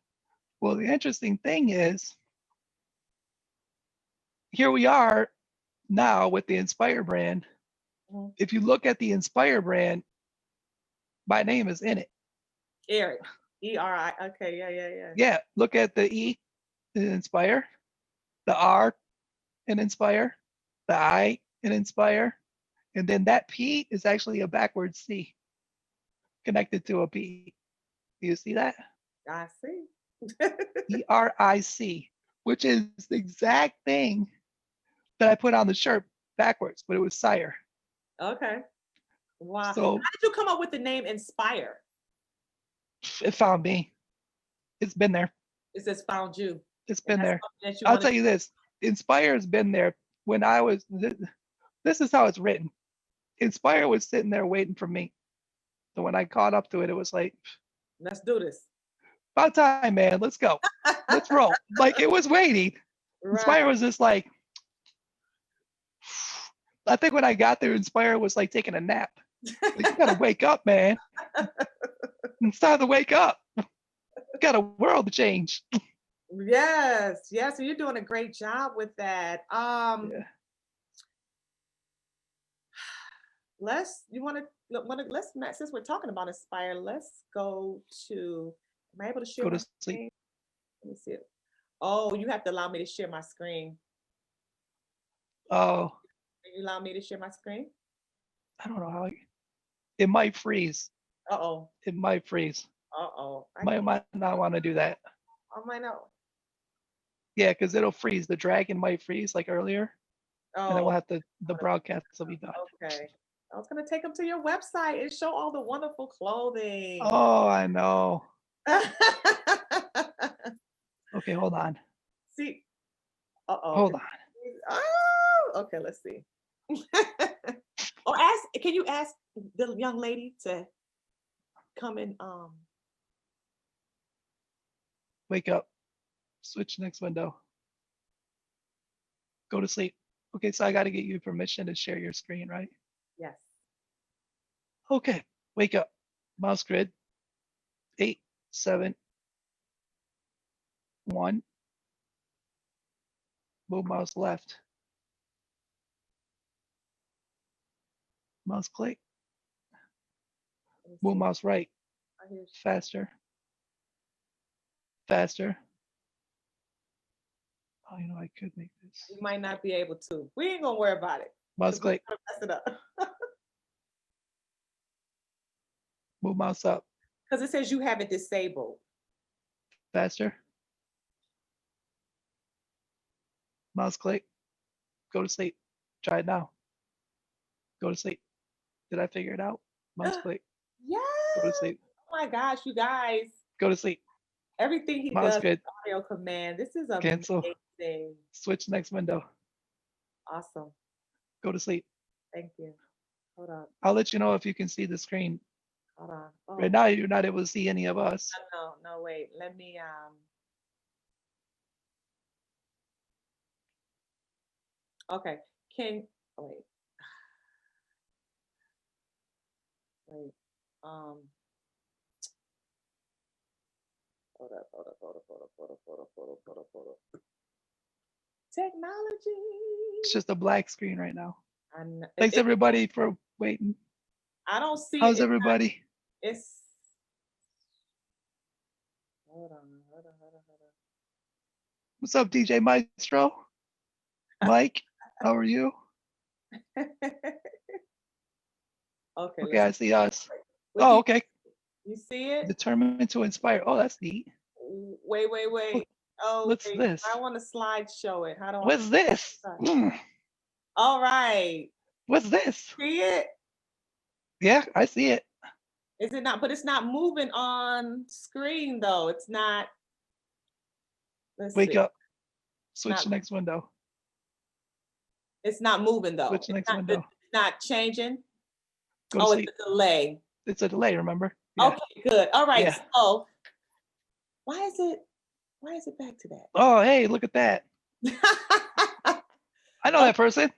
Well, the interesting thing is, here we are now with the Inspire brand. Mm-hmm. If you look at the Inspire brand, my name is in it. Eric, E-R-I. Okay, yeah. Yeah, look at the E in Inspire, the R in Inspire, the I in Inspire, and then that P is actually a backwards C connected to a P. Do you see that? I see. E-R-I-C, which is the exact thing that I put on the shirt backwards, but it was Sire. Okay. Wow. So, how did you come up with the name Inspire? It found me. It's been there. It says found you. It's been there. I'll tell you this. Inspire's been there when I was, this is how it's written. Inspire was sitting there waiting for me. So when I caught up to it, it was like, let's do this. About time, man. Let's go. Let's roll. Like it was waiting. Right. Inspire was just like, I think when I got there, Inspire was like taking a nap. Like, you gotta wake up, man. It's time to wake up. You got a world to change. Yes. So you're doing a great job with that. Yeah. Let's since we're talking about Inspire, let's go to. Am I able to share my screen? Let me see it. Oh, you have to allow me to share my screen. Oh. Can you allow me to share my screen? I don't know how. It might freeze. Uh-oh. It might freeze. Uh-oh. I might not want to do that. I might not. Yeah, because it'll freeze. The dragon might freeze like earlier. Oh. And then we'll have to, the broadcast will be done. Okay. I was gonna take them to your website and show all the wonderful clothing. Oh, I know. Okay, hold on. See, uh-oh. Hold on. Oh, okay, let's see. Or can you ask the young lady to come and Wake up. Switch next window. Go to sleep. Okay, so I got to get you permission to share your screen, right? yes. Okay, wake up. Mouse grid. 8, 7, 1. Move mouse left. Mouse click. Move mouse right. Faster. Faster. Oh, you know, I could make this. You might not be able to. We ain't gonna worry about it. Mouse click. Mess it up. Move mouse up. Because it says you have it disabled. Faster. Mouse click. Go to sleep. Try it now. Go to sleep. Did I figure it out? Mouse click. Yeah. Go to sleep. Oh my gosh, you guys. Go to sleep. Everything he Mouse does grid. is audio command. This is Cancel. amazing. Switch next window. Awesome. Go to sleep. Thank you. Hold on. I'll let you know if you can see the screen. Hold on. Oh, Right now, you're not able to see any of us. no, wait. Let me okay. Wait. Wait. Hold up. Technology. It's just a black screen right now. I know. Thanks everybody for waiting. I don't see How's it. everybody? It's hold on. What's up, DJ Maestro? Mike, how are you? Okay, I see us. Oh, okay. You see it? Determined to inspire. Oh, that's neat. Wait. Oh, what's this? I want to slide show it. How do What's this? All right. What's this? See it? Yeah, I see it. Is it not? But it's not moving on screen though. It's not. Wake up. Switch to next window. It's not moving though. Switch next window. It's not changing. Go to sleep. It's a delay. It's a delay, remember? Yeah. Okay, good. All right. Yeah. So why is it back to that? Oh, hey, look at that. I know that person.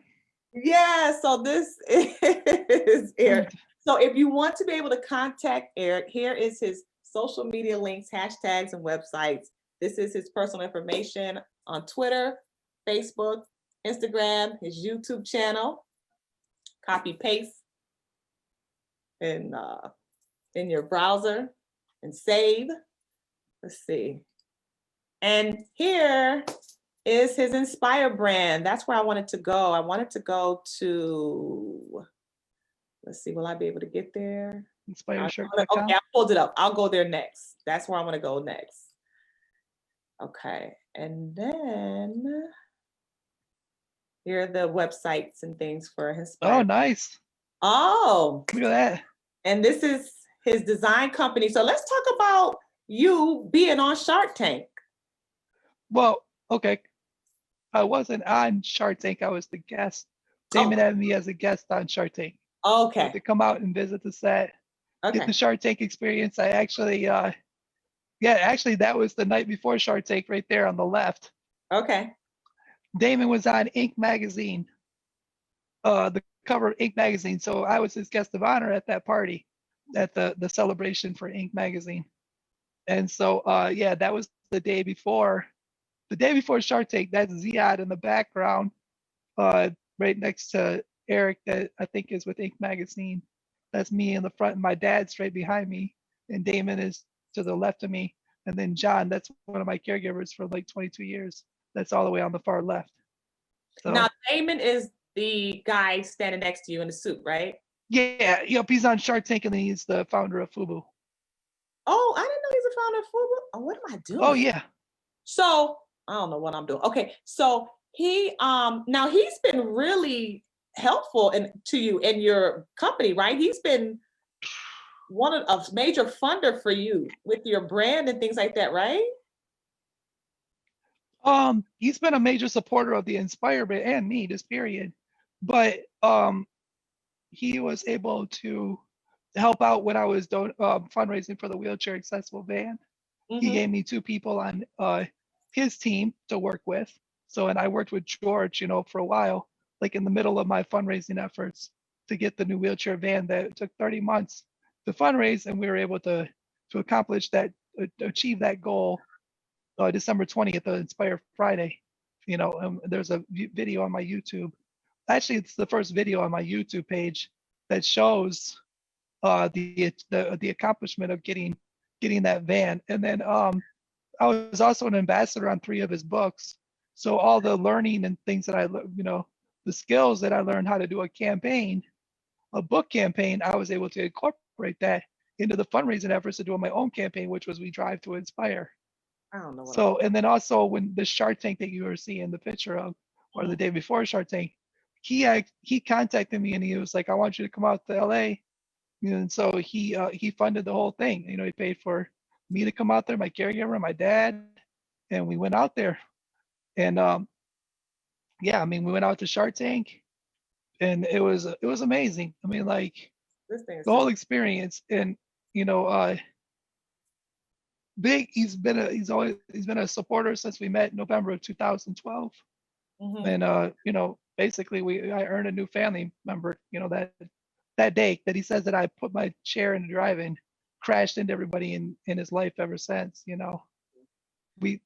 Yeah, so this is Eric. So if you want to be able to contact Eric, here is his social media links, hashtags, and websites. This is his personal information on Twitter, Facebook, Instagram, his YouTube channel. Copy, paste in your browser and save. Let's see. And here is his Inspire brand. That's where I wanted to go. I wanted to go to, let's see, will I be able to get there? InspireShirt.com. Okay, I pulled it up. I'll go there next. That's where I want to go next. Okay, and then here are the websites and things for Inspire. Oh, nice. Oh, look at that. And this is his design company. So let's talk about you being on Shark Tank. Well, okay. I wasn't on Shark Tank. I was the guest. Damon had me as a guest on Shark Tank. Okay. To come out and visit the set. Okay. Get the Shark Tank experience. I actually, actually that was the night before Shark Tank right there on the left. Okay. Damon was on Inc. magazine, the cover of Inc. magazine. So I was his guest of honor at that party, at the celebration for Inc. magazine. And so, that was the day before. The day before Shark Tank, that's Ziad in the background, right next to Eric, that I think is with Inc. magazine. That's me in the front, and my dad's straight behind me, and Damon is to the left of me. And then John, that's one of my caregivers for like 22 years. That's all the way on the far left. So, now, Damon is the guy standing next to you in the suit, right? Yeah, yep, he's on Shark Tank, and then he's the founder of FUBU. Oh, I didn't know he's the founder of FUBU. Oh, what am I doing? Oh, yeah. So, I don't know what I'm doing. Okay, so he, now he's been really helpful and to you and your company, right? He's been one of a major funder for you with your brand and things like that, right? He's been a major supporter of the Inspire bit and me, this period. But he was able to help out when I was fundraising for the wheelchair accessible van. He gave me 2 people on his team to work with. So, and I worked with George, you know, for a while, like in the middle of my fundraising efforts to get the new wheelchair van that took 30 months to fundraise, and we were able to accomplish that, achieve that goal, December 20th, the Inspire Friday. You know, there's a video on my YouTube. Actually, it's the first video on my YouTube page that shows the accomplishment of getting that van. And then I was also an ambassador on 3 of his books. So all the learning and things that I, you know, the skills that I learned how to do a campaign, a book campaign, I was able to incorporate that into the fundraising efforts to do my own campaign, which was We Drive to Inspire. I don't know what. So, and then also when the Shark Tank that you were seeing the picture of, or the day before Shark Tank, he contacted me and he was like, I want you to come out to LA. And so he funded the whole thing. You know, he paid for me to come out there, my caregiver, my dad, and we went out there. And yeah, I mean, we went out to Shark Tank, and it was amazing. I mean, like This thing is the whole experience. And you know, Big, he's been a supporter since we met in November of 2012. And you know, basically I earned a new family member, you know, that day that he says that I put my chair in the drive-in, crashed into everybody in his life ever since. You know, we're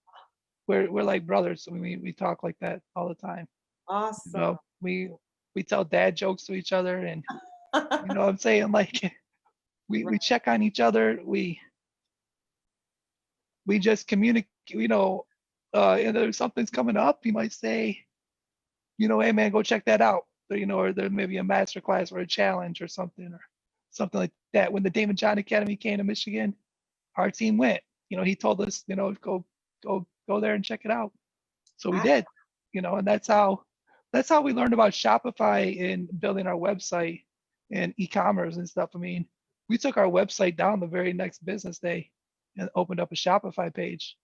like brothers. So we talk like that all the time. awesome. You know, we tell dad jokes to each other, and you know what I'm saying, like we check on each other. We just communicate, you know, and if something's coming up, he might say, you know, hey man, go check that out. Or, you know, or there may be a master class or a challenge or something like that. When the Damon John Academy came to Michigan, our team went. You know, he told us, you know, go there and check it out. So we did, you know, and that's how we learned about Shopify and building our website and e-commerce and stuff. I mean, we took our website down the very next business day and opened up a Shopify page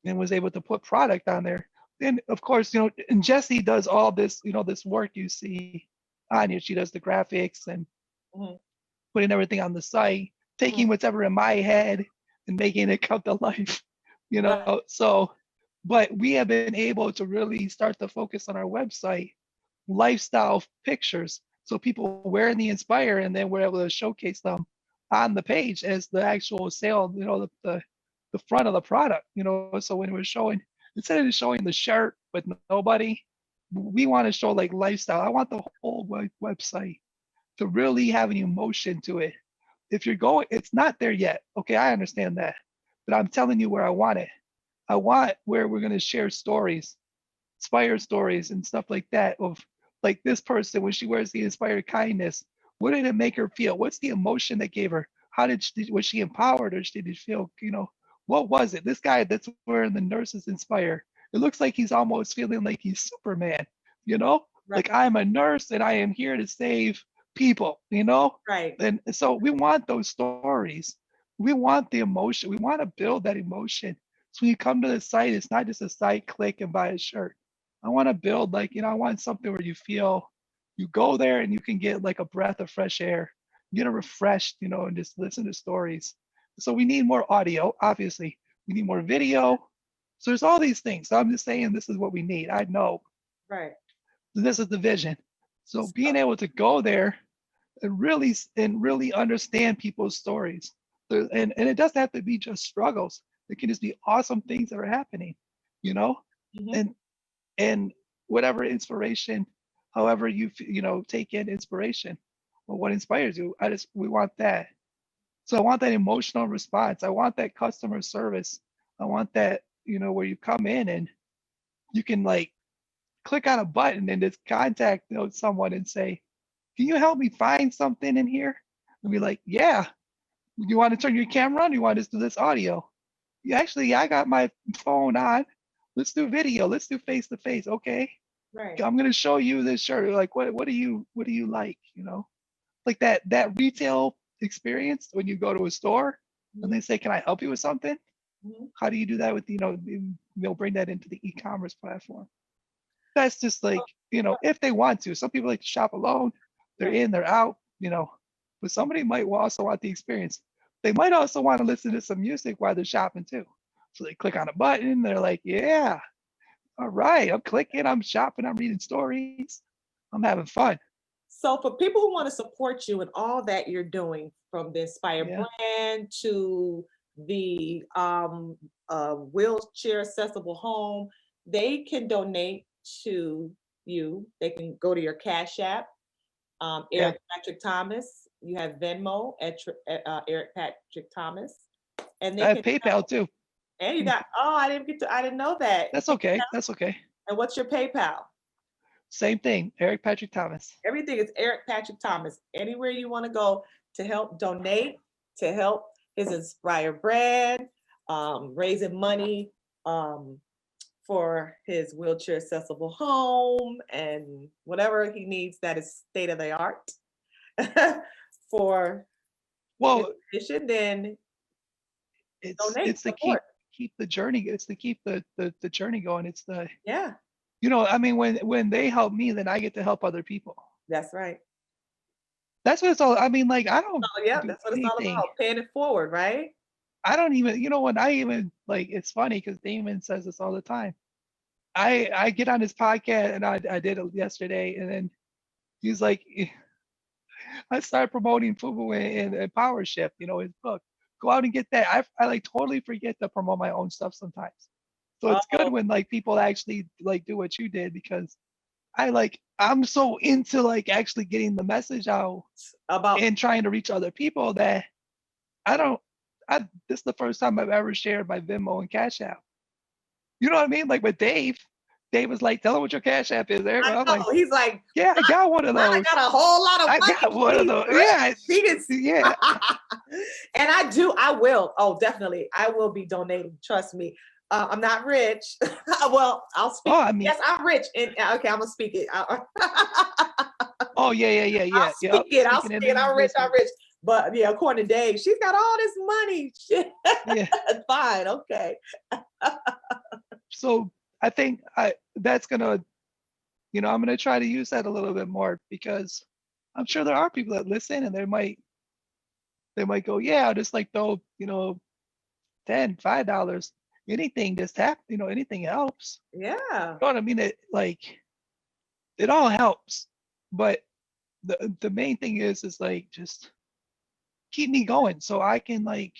and was able to put product on there. And of course, you know, and Jessie does all this, you know, this work you see on here. She does the graphics and putting everything on the site, taking whatever in my head and making it come to life, you know. So, but we have been able to really start to focus on our website, lifestyle pictures. So people wearing the Inspire, and then we're able to showcase them on the page as the actual sale, you know, the front of the product, you know. So when we're showing, instead of showing the shirt with nobody, we want to show like lifestyle. I want the whole website to really have an emotion to it. If you're going, it's not there yet. Okay, I understand that. But I'm telling you where I want it. I want where we're going to share stories, inspire stories and stuff like that of like this person when she wears the inspired kindness. What did it make her feel? What's the emotion that gave her? How did she, was she empowered, or did she feel, you know, what was it? This guy that's wearing the nurses Inspire, it looks like he's almost feeling like he's Superman, you know? Like I'm a nurse and I am here to save people, you know? Right. And so we want those stories. We want the emotion. We want to build that emotion. So when you come to the site, it's not just a site, click and buy a shirt. I want to build like, you know, I want something where you feel you go there and you can get like a breath of fresh air, get a refreshed, you know, and just listen to stories. So we need more audio, obviously. We need more video. So there's all these things. So I'm just saying this is what we need. I know. Right. This is the vision. So being able to go there and really understand people's stories. And it doesn't have to be just struggles. It can just be awesome things that are happening, you know? And whatever inspiration, however you know, take in inspiration or what inspires you, we want that. So I want that emotional response. I want that customer service. I want that, you know, where you come in and you can like click on a button and just contact, you know, someone and say, can you help me find something in here? And be like, yeah. You want to turn your camera on? You want to do this audio? Yeah, actually, I got my phone on. Let's do video. Let's do face to face. Okay. Right. I'm gonna show you this shirt. Like, what do you like? You know, like that retail experience when you go to a store and Mhm. they say, "Can I help you with something?" Mhm. How do you do that with they'll bring that into the e-commerce platform? That's just like, if they want to. Some people like to shop alone. They're Right. in, they're out, but somebody might also want the experience. They might also want to listen to some music while they're shopping too. So they click on a button, they're like, yeah, all right, I'm clicking, I'm shopping, I'm reading stories, I'm having fun. So for people who want to support you and all that you're doing, from the Inspire Yeah. brand to the wheelchair accessible home, they can donate to you. They can go to your Cash App, Yeah. Eric Patrick Thomas. You have Venmo at Eric Patrick Thomas, and I they have can PayPal help. too. And you got, oh, I didn't know that. That's okay. That's okay. And what's your PayPal? Same thing. Eric Patrick Thomas. Everything is Eric Patrick Thomas. Anywhere you want to go to help donate, to help his Inspire brand, raising money for his wheelchair accessible home and whatever he needs that is state of the art for his Well, mission, then donate, it's to support. keep the journey. It's to keep the journey going. It's the Yeah, I mean, when they help me, then I get to help other people. that's right. That's what it's all. I mean, like I don't Oh, yeah, do that's what it's all anything. about. Paying it forward, right? I don't even, when I even like, it's funny because Damon says this all the time. I get on his podcast and I did it yesterday, and then he's like, I started promoting Fubu and Power Shift, his book. Go out and get that. I like totally forget to promote my own stuff sometimes. So it's good Oh, when like people actually like do what you did because I'm so into like actually getting the message out about and trying to reach other people that I don't I this is the first time I've ever shared my Venmo and Cash App. You know what I mean? Like with Dave, Dave was like, tell him what your Cash App is, Eric. I I'm like, know. He's like, yeah, I got one of I those. got a whole lot of I money. got one of He's those. rich. Yeah, He is, yeah. and I do. I will. Oh, definitely. I will be donating. Trust me. I'm not rich. Well, I'll speak. Oh, I mean, Yes, I'm rich. And okay, I'm gonna speak it. oh I'll Yep. speak it. I'll Speaking speak in it. I'm rich. I'm existence. rich. But yeah, according to Dave, she's got all this money. Shit. Yeah. Fine. Okay. So I think that's gonna, I'm gonna try to use that a little bit more because I'm sure there are people that listen and they might go, yeah, I'll just like throw, $10, $5, anything just anything helps. Yeah. You know what I mean? It all helps. But the main thing is like just keep me going so I can like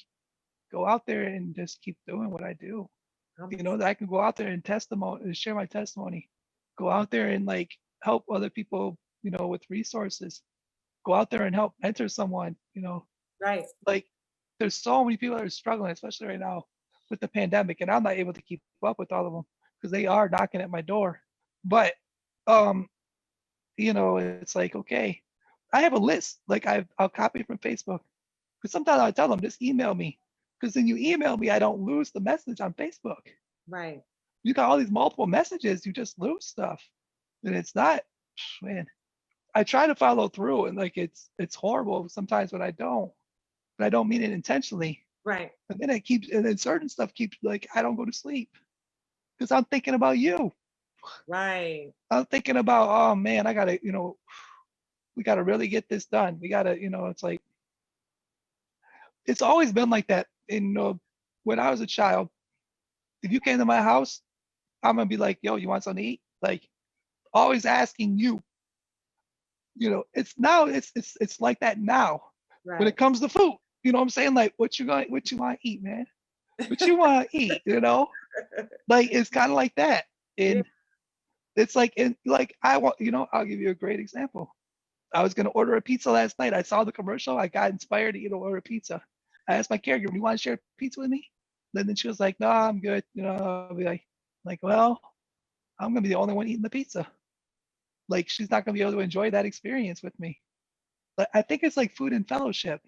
go out there and just keep doing what I do. I'm That I can go out there and testimony and share my testimony. Go out there and like help other people, with resources. Go out there and help mentor someone, right. like there's so many people that are struggling, especially right now with the pandemic, and I'm not able to keep up with all of them because they are knocking at my door. But um, it's like okay, I have a list. Like I'll copy from Facebook because sometimes I tell them just email me because then you email me, I don't lose the message on Facebook. Right. You got all these multiple messages, you just lose stuff, and it's not, man. I try to follow through, and like it's horrible sometimes when I don't, but I don't mean it intentionally. Right. And then certain stuff keeps like I don't go to sleep because I'm thinking about you. Right. I'm thinking about, oh man, I gotta, we gotta really get this done. We gotta, it's like it's always been like that. And when I was a child, if you came to my house, I'm gonna be like, yo, you want something to eat? Like always asking you. It's now it's like that now when Right. it comes to food. You know what I'm saying? Like what you want to eat, man? What you want to eat? Like it's kind of like that. Yeah. And it's like, I want, I'll give you a great example. I was gonna order a pizza last night. I saw the commercial. I got inspired to order a pizza. I asked my caregiver, "You want to share pizza with me?" And then she was like, "No, I'm good." I'll be like, well, I'm gonna be the only one eating the pizza. Like she's not gonna be able to enjoy that experience with me. But I think it's like food and fellowship.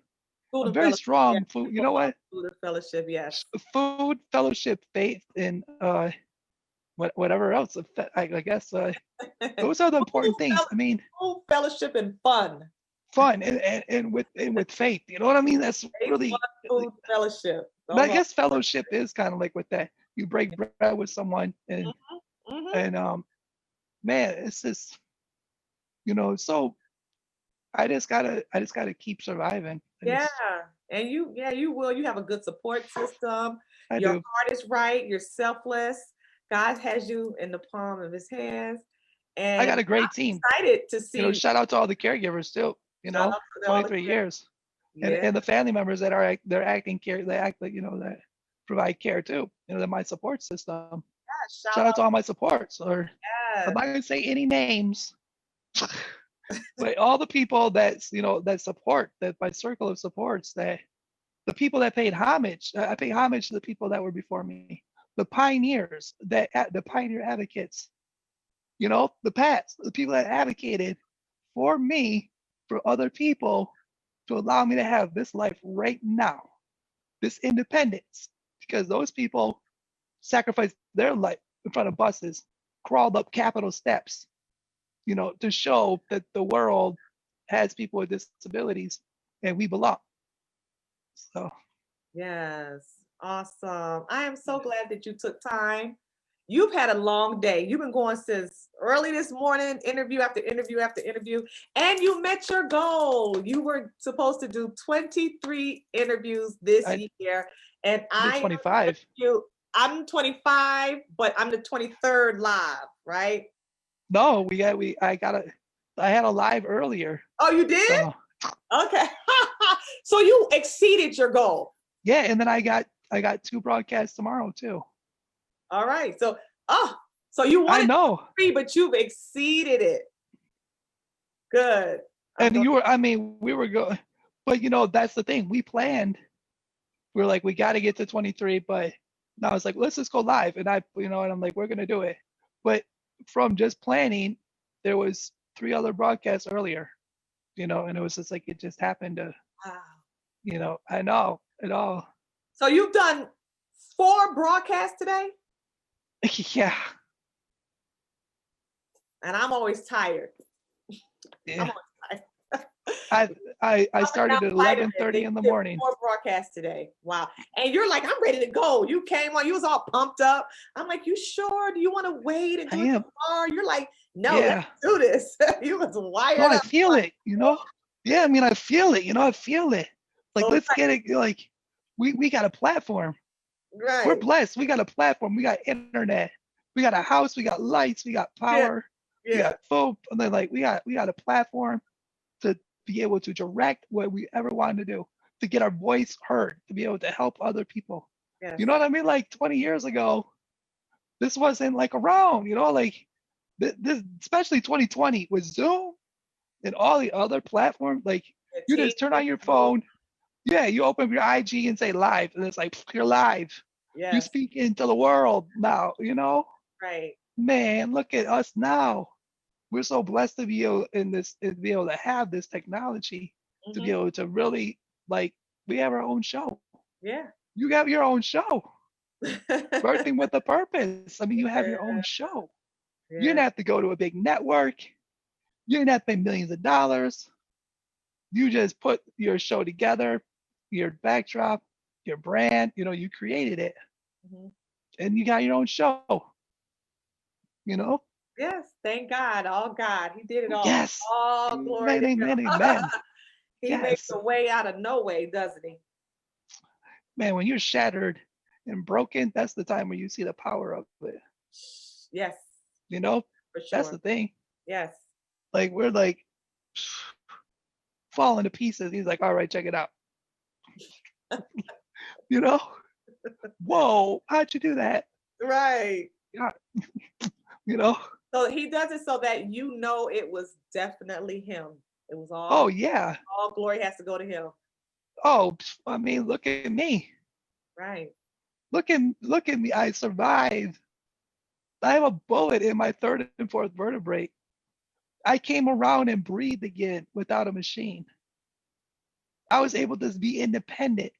Food I'm and very fellowship. Yeah. strong food. You know what? Food and fellowship. Yes. Food, fellowship, faith, and whatever else. I guess those are the important things. I mean, Full fellowship and fun. fun and with faith. You know what I mean? That's Faith, really. fun, food, fellowship. But I guess fellowship is kind of like with that. You break bread with someone, and man, it's just So I just gotta keep surviving. Yeah, and you will. You have a good support system. I Your do. heart is right. You're selfless. God has you in the palm of His hands, I and got a great I'm team. excited to see. Shout out to all the caregivers too. Shout out to all the 23 years, yeah, and the family members that are they're acting care. They act like that provide care too. They're my support system. Shout out to all my supports. Or I'm not gonna say any names, but all the people that that support, that my circle of supports, that the people that paid homage. I pay homage to the people that were before me, the pioneers, the pioneer advocates. The people that advocated for me, for other people, to allow me to have this life right now, this independence, because those people sacrificed their life in front of buses, crawled up Capitol steps, to show that the world has people with disabilities and we belong. So. Yes, awesome. I am so glad that you took time. You've had a long day. You've been going since early this morning, interview after interview after interview, and you met your goal. You were supposed to do 23 interviews this year, and I 25. I'm 25, but I'm the 23rd live, right? No, I had a live earlier. Oh, you did? So. Okay. So you exceeded your goal. Yeah, and then I got 2 broadcasts tomorrow too. All right. So you wanted 3, but you've exceeded it. Good. And we were going, but that's the thing. We planned. We were like, we got to get to 23, but now I was like, let's just go live. And and I'm like, we're gonna do it. But from just planning, there was 3 other broadcasts earlier, and it was just like it just happened to. Wow. I know it all. So you've done 4 broadcasts today? Yeah. And I'm always tired. Yeah. I started at 11:30 in the morning. 4 broadcasts today. Wow. And you're like, I'm ready to go. You came on, you was all pumped up. I'm like, you sure? Do you want to wait and do it tomorrow? You're like, no, let's do this. You was wired up. I feel it, Yeah, I feel it, I feel it. Like, let's get it. Like, we got a platform. Right. We're blessed. We got a platform. We got internet. We got a house. We got lights. We got power. We got food. And then we got a platform to be able to direct what we ever wanted to do, to get our voice heard, to be able to help other people. Yes. You know what I mean? Like 20 years ago, this wasn't around. This, especially 2020 with Zoom and all the other platforms. You just turn on your phone. Yeah, you open up your IG and say live, and it's like, you're live. Yes. You speak into the world now, Right. Man, look at us now. We're so blessed to be able to have this technology, to be able to really, we have our own show. Yeah. You have your own show. Birthing with a purpose. You have your own show. Yeah. You didn't have to go to a big network. You didn't have to pay millions of dollars. You just put your show together, your backdrop, your brand, you created it. And you got your own show. Yes, thank God. All God. He did it all. Yes. All glory to Amen. He makes a way out of no way, doesn't he? Man, when you're shattered and broken, that's the time when you see the power of it. Yes. For sure. That's the thing. Yes. We're falling to pieces. He's like, all right, check it out. Whoa, how'd you do that? Right. Yeah. So he does it so that it was definitely him. It was all. Oh yeah. All glory has to go to him. Oh, look at me. Right. Look at me. I survived. I have a bullet in my 3rd and 4th vertebrae. I came around and breathed again without a machine. I was able to be independent,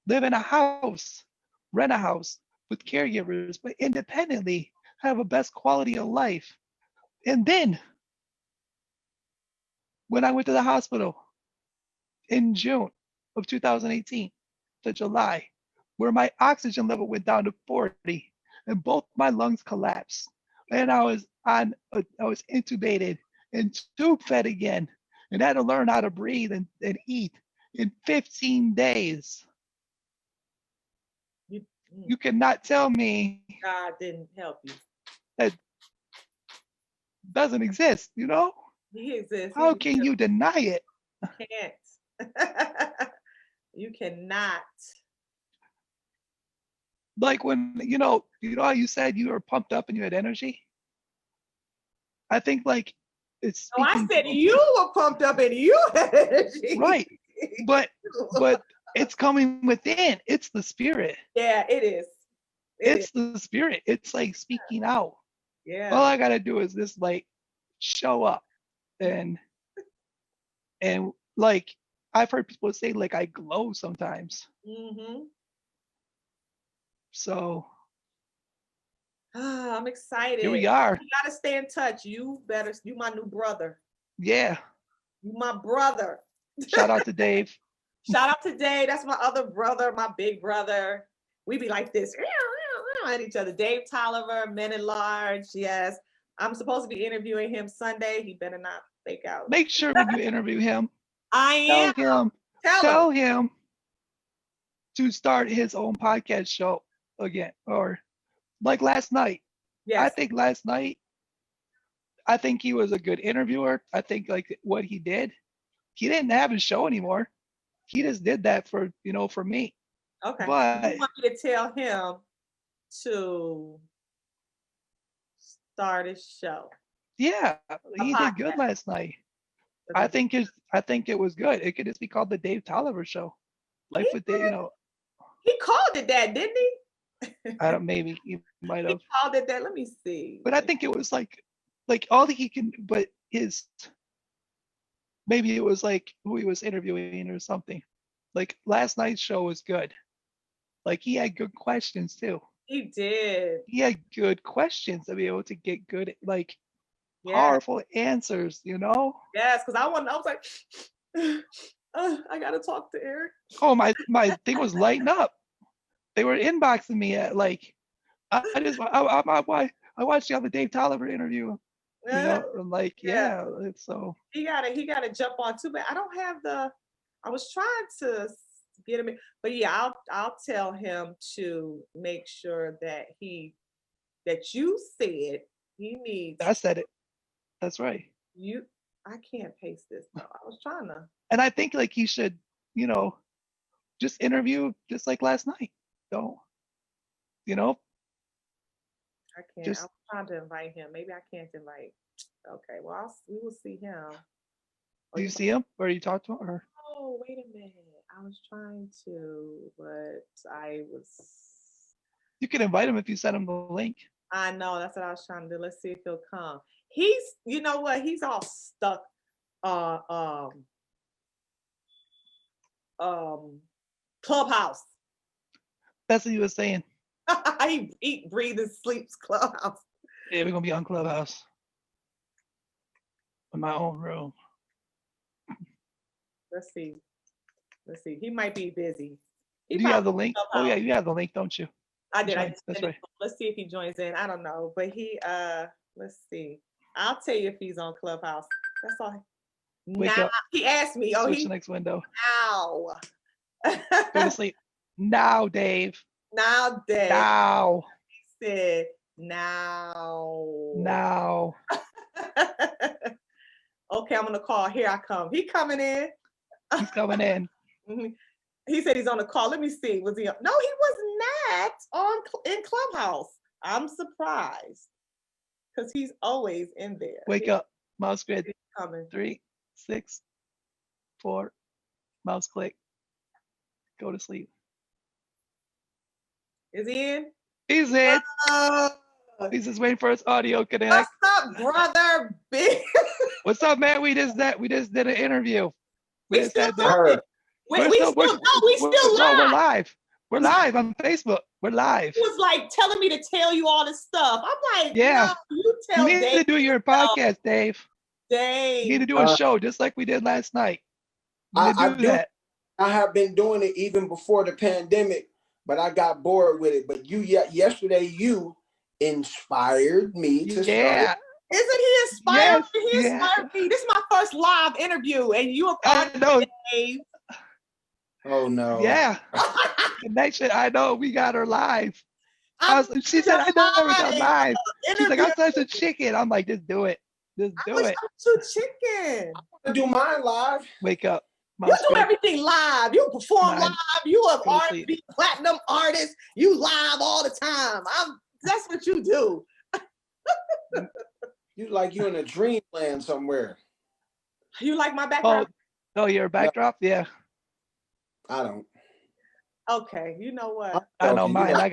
live in a house, rent a house, with caregivers, but independently have a best quality of life. And then when I went to the hospital in June of 2018 to July, where my oxygen level went down to 40 and both my lungs collapsed. And I was intubated and tube fed again and had to learn how to breathe and eat in 15 days. You, You cannot tell me God didn't help you. that doesn't exist, you know? He exists. How can you deny it? Can't. You cannot. Like when, how you said you were pumped up and you had energy? I think like it's Oh, I speaking said you were pumped up and you had energy. right. But it's coming within. It's the spirit. Yeah, it is. It's the spirit. It's like speaking out. Yeah. All I gotta do is just like show up and like I've heard people say like I glow sometimes. Mm-hmm. So I'm excited. here we are. You gotta stay in touch. You my new brother. Yeah. You my brother. Shout out to Dave. Shout out to Dave. That's my other brother, my big brother. We be like this at each other. Dave Tolliver, Men at Large. Yes. I'm supposed to be interviewing him Sunday. He better not fake out. Make sure when you interview him, I am. Tell him to start his own podcast show again. Or like last night. Yes. I think last night, I think he was a good interviewer. I think like what he did, he didn't have his show anymore. He just did that for me. Okay. But you want me to tell him to start his show? Yeah, he did good last night. I think it was good. It could just be called the Dave Tolliver Show. Life with Dave, He called it that, didn't he? I don't. Maybe he might have. He called it that. Let me see. But I think it was like all that he can. But maybe it was like who he was interviewing or something. Like last night's show was good. Like he had good questions too. He did. He had good questions to be able to get good, like powerful answers. Yes, because I was like, I gotta talk to Eric. Oh, my thing was lighting up. They were inboxing me at like, I watched the other Dave Tolliver interview. I'm like, it's so. He gotta jump on too, but I don't have I was trying to get him in, but yeah, I'll tell him to make sure that you said he needs. I said it. That's right. I can't paste this though. I was trying to. And I think like he should, just interview just like last night. Don't, I can't. I'm trying to invite him. Maybe I can't invite. Okay, well, we will see him. Do you see him or you talk to him? Or? Oh, wait a minute. I was trying to, but I was. You can invite him if you send him the link. I know. That's what I was trying to do. Let's see if he'll come. He's, you know what? He's all stuck. Clubhouse. That's what he was saying. He eat, breathe, and sleeps Clubhouse. Yeah, we're gonna be on Clubhouse. In my own room. Let's see. He might be busy. Do you have the link? Clubhouse. Oh yeah, you have the link, don't you? I did. That's right. Let's see if he joins in. I don't know, but let's see. I'll tell you if he's on Clubhouse. That's all. Wake up. He asked me. Switch the next window. Ow. Go to sleep. Now, Dave. Now, Dave. Now. He said, now. Now. Okay, I'm gonna call. Here I come. He coming in. He's coming in. He said he's on the call. Let me see. Was he on? No, he was not in Clubhouse. I'm surprised because he's always in there. Wake up. Mouse grid. Coming. 3, 6, 4. Mouse click. Go to sleep. Is he in? He's in. He's just waiting for his audio connect. What's up, brother? Big. What's up, man? We just did an interview. We still live. We're live. We're live on Facebook. We're live. He was like telling me to tell you all this stuff. I'm like, Yeah. no, you You tell need Dave. to do your podcast, Dave. You need to Dave. do a show just like we did last night. You need to do that. I have been doing it even before the pandemic, but I got bored with it. But yesterday, you inspired me to start. Isn't he inspired? Yes, He inspired me. This is my first live interview, and you are part I know. of it, Dave. Oh no. Yeah. Connection. I know. We got her live. She said, I never got live. She's like, I'm such a chicken. I'm like, just do it. Just do it. I'm too chicken. I want to do mine live. Wake up. You do everything live. You perform live. You an R&B platinum artist. You live all the time. That's what you do. You like you in a dreamland somewhere. You like my background? Oh, your backdrop? Yeah. I don't. Okay, you know what? I know mine. I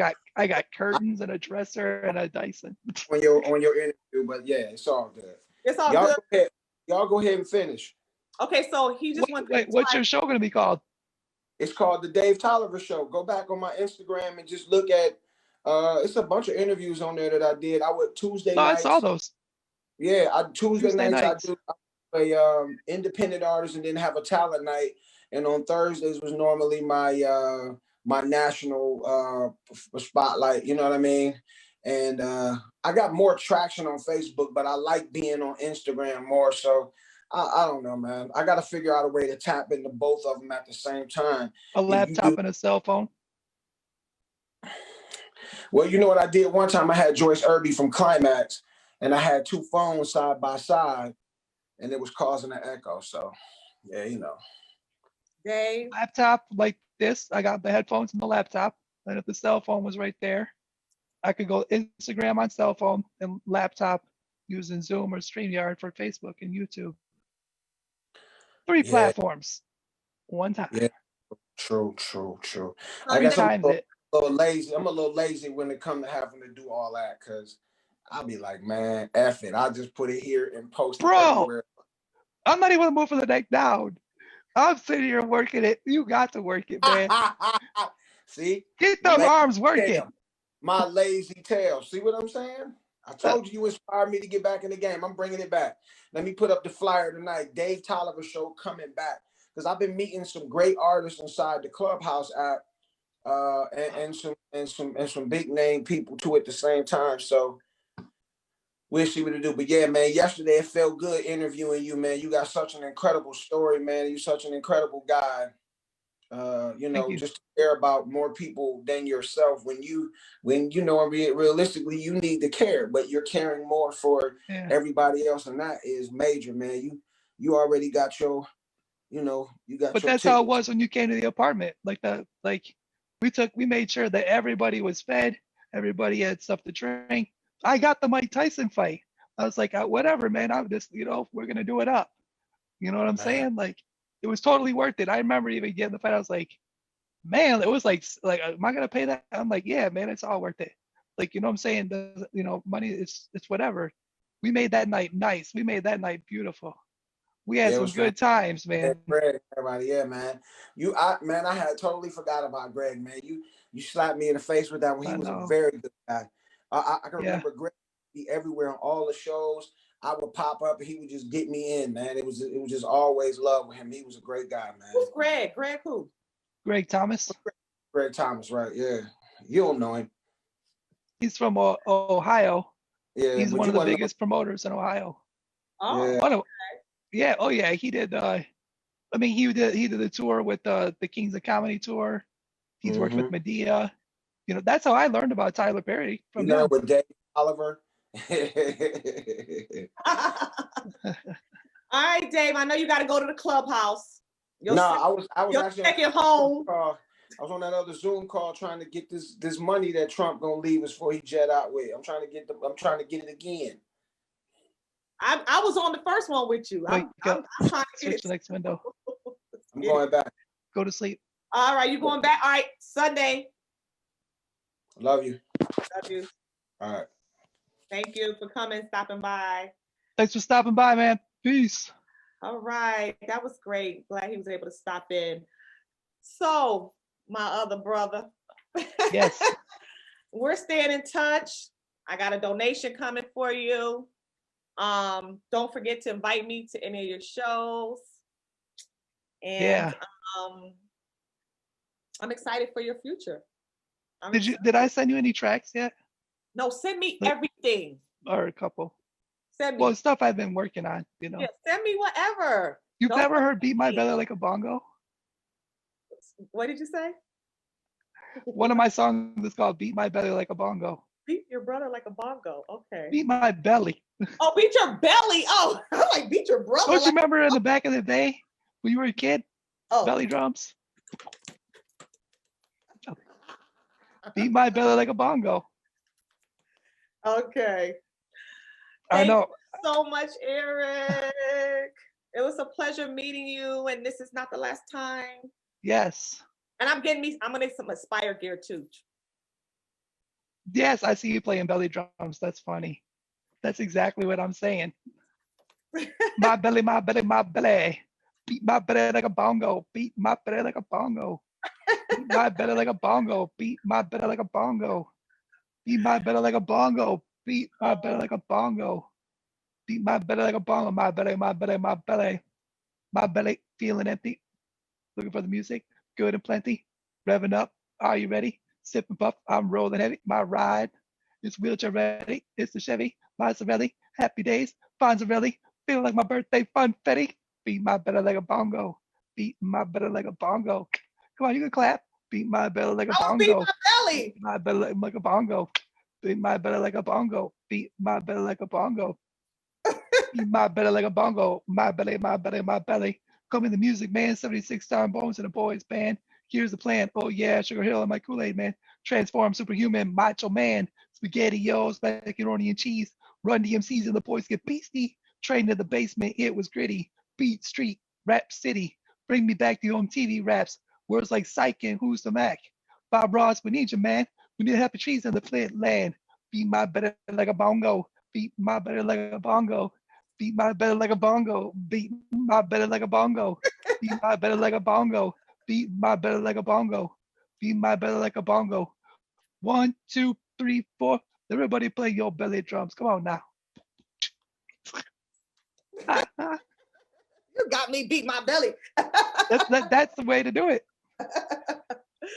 got curtains and a dresser and a Dyson. on your interview, but yeah, it's all good. It's all good. Y'all go ahead and finish. Okay, so he just wants. Wait, what's your show going to be called? It's called the Dave Tolliver Show. Go back on my Instagram and just look at. It's a bunch of interviews on there that I did. I would Tuesday nights. I saw those. Yeah, Tuesday nights. I do a independent artist and then have a talent night. And on Thursdays was normally my my national spotlight. You know what I mean? And I got more traction on Facebook, but I like being on Instagram more. So I don't know, man. I got to figure out a way to tap into both of them at the same time. A laptop and a cell phone. Well, you know what I did one time? I had Joyce Irby from Climax, and I had two phones side by side, and it was causing an echo. So, yeah, you know. Dave. Laptop like this. I got the headphones and the laptop. And if the cell phone was right there, I could go Instagram on cell phone and laptop using Zoom or StreamYard for Facebook and YouTube. 3 platforms. One time. Yeah. True. I guess I'm a little lazy. I'm a little lazy when it comes to having to do all that because I'll be like, man, F it. I'll just put it here and post it everywhere. I'm not even moving the neck down. I'm sitting here working it. You got to work it, man. See? Get them arms working. My lazy tail. See what I'm saying? I told you inspired me to get back in the game. I'm bringing it back. Let me put up the flyer tonight. Dave Tolliver Show coming back. Because I've been meeting some great artists inside the Clubhouse app and some big name people too at the same time. So we'll see what to do. But yeah, man, yesterday it felt good interviewing you, man. You got such an incredible story, man. You're such an incredible guy. Just to care about more people than yourself. When you know, realistically, you need to care, but you're caring more for everybody else, and that is major, man. You already got your, you got. But that's how it was when you came to the apartment. We made sure that everybody was fed, everybody had stuff to drink. I got the Mike Tyson fight. I was like, whatever, man. I'm just, we're gonna do it up. You know what I'm saying? Like, it was totally worth it. I remember even getting the fight. I was like, man, it was like, am I gonna pay that? I'm like, yeah, man, it's all worth it. Like, you know what I'm saying? Money it's whatever. We made that night nice. We made that night beautiful. We had some good times, man. Greg, everybody, yeah, man. I had totally forgot about Greg, man. You slapped me in the face with that one. He was a very good guy. I can remember Greg be everywhere on all the shows. I would pop up and he would just get me in, man. It was just always love with him. He was a great guy, man. Who's Greg? Greg who? Greg Thomas. Greg Thomas, right? Yeah, you don't know him. He's from Ohio. Yeah, he's one of the biggest promoters in Ohio. Oh, yeah. Oh yeah, he did. He did the tour with the Kings of Comedy tour. He's worked with Medea. That's how I learned about Tyler Perry from him. With Dave Tolliver. All right, Dave. I know you got to go to the Clubhouse. I was actually second home. I was on that other Zoom call trying to get this money that Trump gonna leave us before he jet out with. I'm trying to get it again. I was on the first one with you. I'm trying to get Switch the next window. I'm going back. Go to sleep. All right, you going back? All right, Sunday. Love you. Love you. All right. Thank you for stopping by. Thanks for stopping by, man. Peace. All right, that was great. Glad he was able to stop in. So, my other brother, Yes. We're staying in touch. I got a donation coming for you. Don't forget to invite me to any of your shows. And Yeah. I'm excited for your future. Did I send you any tracks yet? No, send me Like, everything. or a couple? Send me. Well, stuff I've been working on, you know. Yeah, send me whatever. You've Don't never heard forget Beat My me. Belly Like a Bongo? What did you say? One of my songs is called Beat My Belly Like a Bongo. Beat your brother like a bongo. Okay. Beat my belly. Oh, beat your belly. Oh, I'm like beat your brother. Don't you Like, remember in the back of the day when you were a kid? oh, Belly drums? Beat my belly like a bongo. okay. I Thank know. you so much, Eric. It was a pleasure meeting you, and this is not the last time. Yes. And I'm gonna get some Aspire gear too. Yes, I see you playing belly drums. That's funny. That's exactly what I'm saying. My belly, my belly, my belly. Beat my belly like a bongo. Beat my belly like a bongo. Beat my belly like a bongo. Beat my belly like a bongo. Beat my belly like a bongo. Beat my belly like a bongo. Beat my belly like a bongo. My belly, my belly, my belly. My belly feeling empty. Looking for the music. Good and plenty. Revving up. Are you ready? Sip and puff. I'm rolling heavy. My ride is wheelchair ready. It's the Chevy. My Sorelli. Happy days. Fonzarelli. Feeling like my birthday funfetti. Beat my belly like a bongo. Beat my belly like a bongo. Come on, you can clap. Beat my belly like a I will beat bongo. my belly. Beat my belly like a bongo. Beat my belly like a bongo. Beat my belly like a bongo. Beat my belly like a bongo. My belly, my belly, my belly. Call me the music man. 76 time bones in a boys band. Here's the plan. Oh yeah, Sugar Hill and my Kool-Aid man. Transform superhuman, macho man. SpaghettiOs, macaroni and cheese. Run-DMCs and the boys get beastie. Trained in the basement, it was gritty. Beat street, rap city. Bring me back the home TV raps. Words like psych and who's the Mac. Bob Ross, we need you, man. We need happy trees in the Flint land. Beat my belly like a bongo. Beat my belly like a bongo. Beat my belly like a bongo. Beat my belly like a bongo. Beat my belly like a bongo. Beat my belly like a bongo. Beat my belly like a bongo. 1, 2, 3, 4. Everybody play your belly drums. Come on now. You got me beat my belly. That's the way to do it.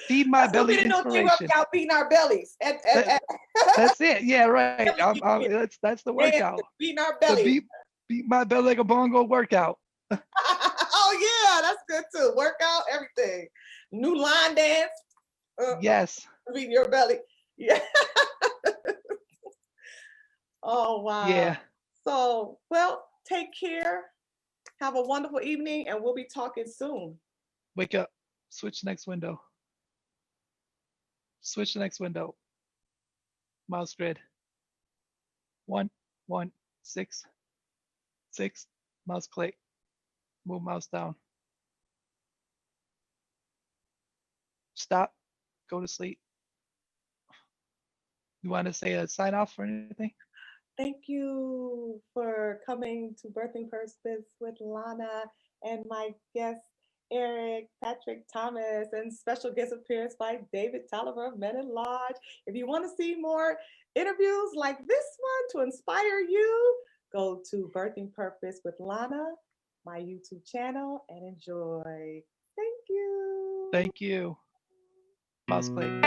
Feed my That's what we belly didn't know thing inspiration. about beating our bellies. That's it. Yeah, right. That's the workout. Beating our The belly. beat my belly like a bongo workout. Oh yeah, that's good too. Workout, everything. New line dance. Yes. Beating your belly. Yeah. Oh wow. Yeah. So, well, take care. Have a wonderful evening, and we'll be talking soon. Wake up. Switch next window. Switch the next window. Mouse grid. 1, 1, 6, 6. Mouse click. Move mouse down. Stop. Go to sleep. You want to say a sign off or anything? Thank you for coming to Birthing Purpose with Lana and my guest, Eric Patrick Thomas, and special guest appearance by David Tolliver of Men in Lodge. If you want to see more interviews like this one to inspire you, go to Birthing Purpose with Lana, my YouTube channel, and enjoy. Thank you. Thank you. Mouse click.